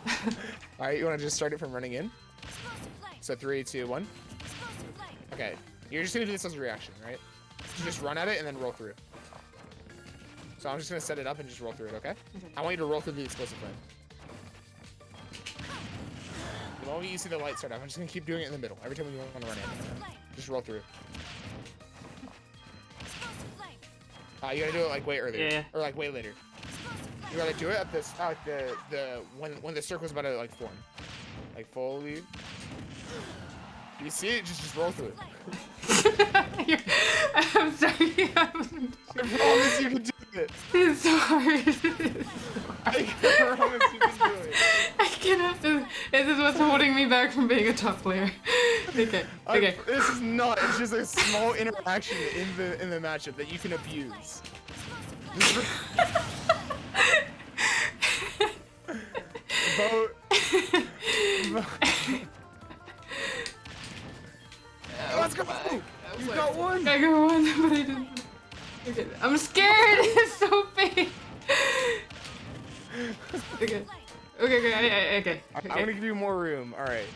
All right, you wanna just start it from running in? So 3, 2, 1. Okay, you're just gonna do this as a reaction, right? So just run at it and then roll through. So I'm just gonna set it up and just roll through it, okay? I want you to roll through the explosive flame. The moment you see the light start up, I'm just gonna keep doing it in the middle. Every time you want to run in, just roll through. You gotta do it like way earlier, Yeah. or like way later. You gotta do it at this, like when the circle's about to like form, like fully. You see it, just roll through it. I'm sorry. I promise you can do it. It's so hard. I promise you can do it. I cannot do this. Is what's holding me back from being a top player. Okay. Okay. This is not. It's just a small interaction in the matchup that you can abuse. Vote. Let's go. You got one. I got one, but I didn't. Okay. I'm scared. It's so big. Okay. Okay. I'm gonna give you more room. All right.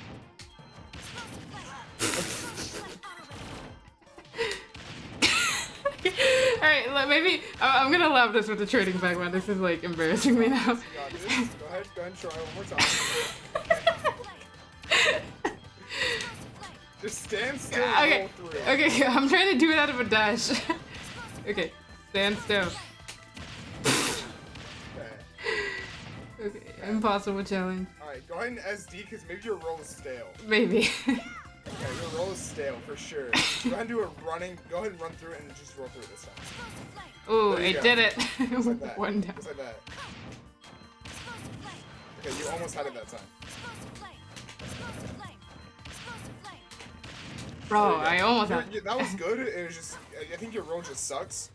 All right. Maybe I'm gonna love this with the trading back one. This is like embarrassing me now. Go ahead and try one more time. Just stand still and Okay. roll through. Okay. I'm trying to do it out of a dash. Okay. Stand still. Okay. Okay. Impossible challenge. Alright, go ahead and SD because maybe your roll is stale. Maybe. Okay, your roll is stale for sure. Go ahead and do a running. Go ahead and run through it and just roll through it this time. Ooh, There I you go. did it. Just like that. One down. Just like that. Okay, you almost had it that time. Bro, There you go. I almost had That was good. It was just, I think your roll just sucks.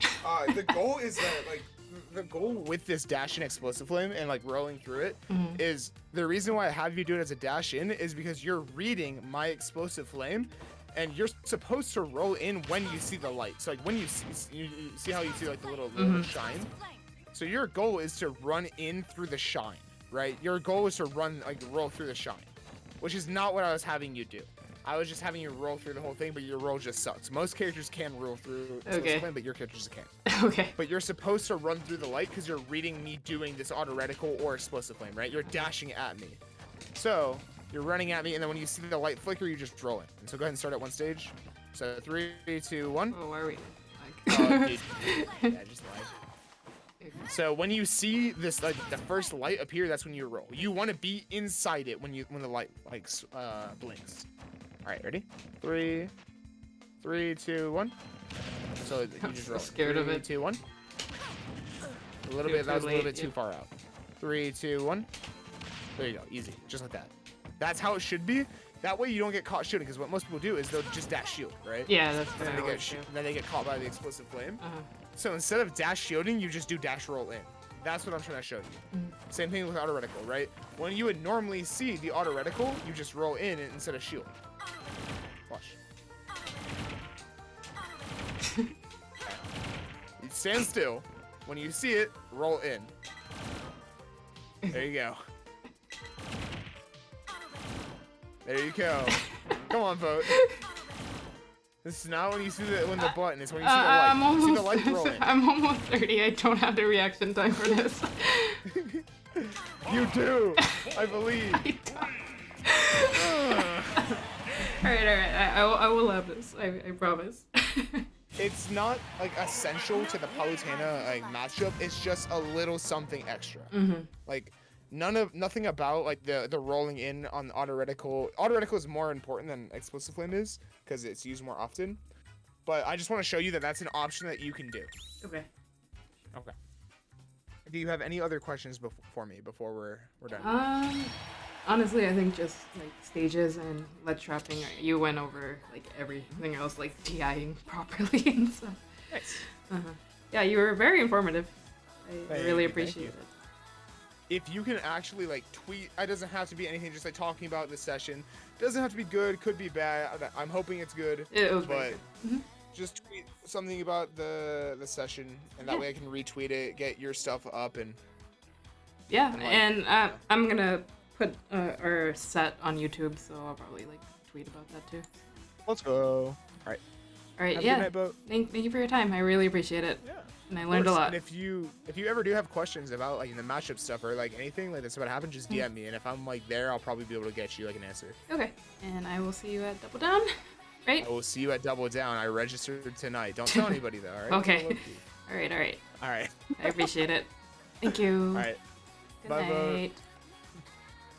The goal is that, like, the goal with this dash in explosive flame and like rolling through it is the reason why I have you do it as a dash in is because you're reading my explosive flame and you're supposed to roll in when you see the light. So like when you see how you see like the little shine. So your goal is to run in through the shine, right? Your goal is to roll through the shine, which is not what I was having you do. I was just having you roll through the whole thing, but your roll just sucks. Most characters can roll through explosive flame, but your characters can't. Okay. But you're supposed to run through the light because you're reading me doing this auto reticle or explosive flame, right? You're dashing at me. So you're running at me, and then when you see the light flicker, you just roll it. And so go ahead and start at one stage. So 3, 2, 1. Oh, where are we? Oh, dude. Yeah, I just lied. So when you see this, like the first light appear, that's when you roll. You want to be inside it when the light like blinks. All right, ready? 3, 2, 1. So you I'm just so roll. scared of it. 3, 2, 1. A little Too bit. That was a little late, bit too far out. 3, 2, 1. There you go. Easy, just like that. That's how it should be. That way you don't get caught shooting, because what most people do is they'll just dash shield, right? Yeah, that's And fair. then they get caught by the explosive flame. Uh-huh. So instead of dash shielding, you just do dash roll in. That's what I'm trying to show you. Same thing with auto reticle, right? When you would normally see the auto reticle, you just roll in instead of shield. Watch. You stand still. When you see it, roll in. There you go. There you go. Come on, vote. This is not when you see when the button. It's when you see the light. I'm almost, You see the light roll in. I'm almost 30. I don't have the reaction time for this. You do. I believe. Alright. I will have this. I promise. It's not like essential to the Palutena like matchup. It's just a little something extra. Like nothing about like the rolling in on auto reticle. Auto reticle is more important than explosive flame is because it's used more often. But I just want to show you that that's an option that you can do. Okay. Okay. Do you have any other questions for me before we're done? Honestly, I think just like stages and lead trapping. You went over like everything else, like DIing properly and stuff. Nice. Yeah, you were very informative. I Thank really you, appreciate thank it. if you can actually like tweet, it doesn't have to be anything, just like talking about the session. Doesn't have to be good, could be bad. I'm hoping it's good. It was very but good. Mhm. just tweet something about the session, and that Yeah. way I can retweet it, get your stuff up, and Yeah, like, and I'm gonna put our set on YouTube, so I'll probably like tweet about that too. let's go. All right. All right, Have a yeah. good night, Boat. Thank you for your time. I really appreciate it. Yeah. And I Of learned a course. lot. And if you ever do have questions about like the matchup stuff or like anything like that's about to happen, just DM me, and if I'm like there, I'll probably be able to get you like an answer. Okay, and I will see you at Double Down, right? I will see you at Double Down. I registered tonight. Don't tell anybody though. All right. Okay. Low-key. All right, all right. All right. I appreciate it. Thank you. All right. Good Bye, Boat. night.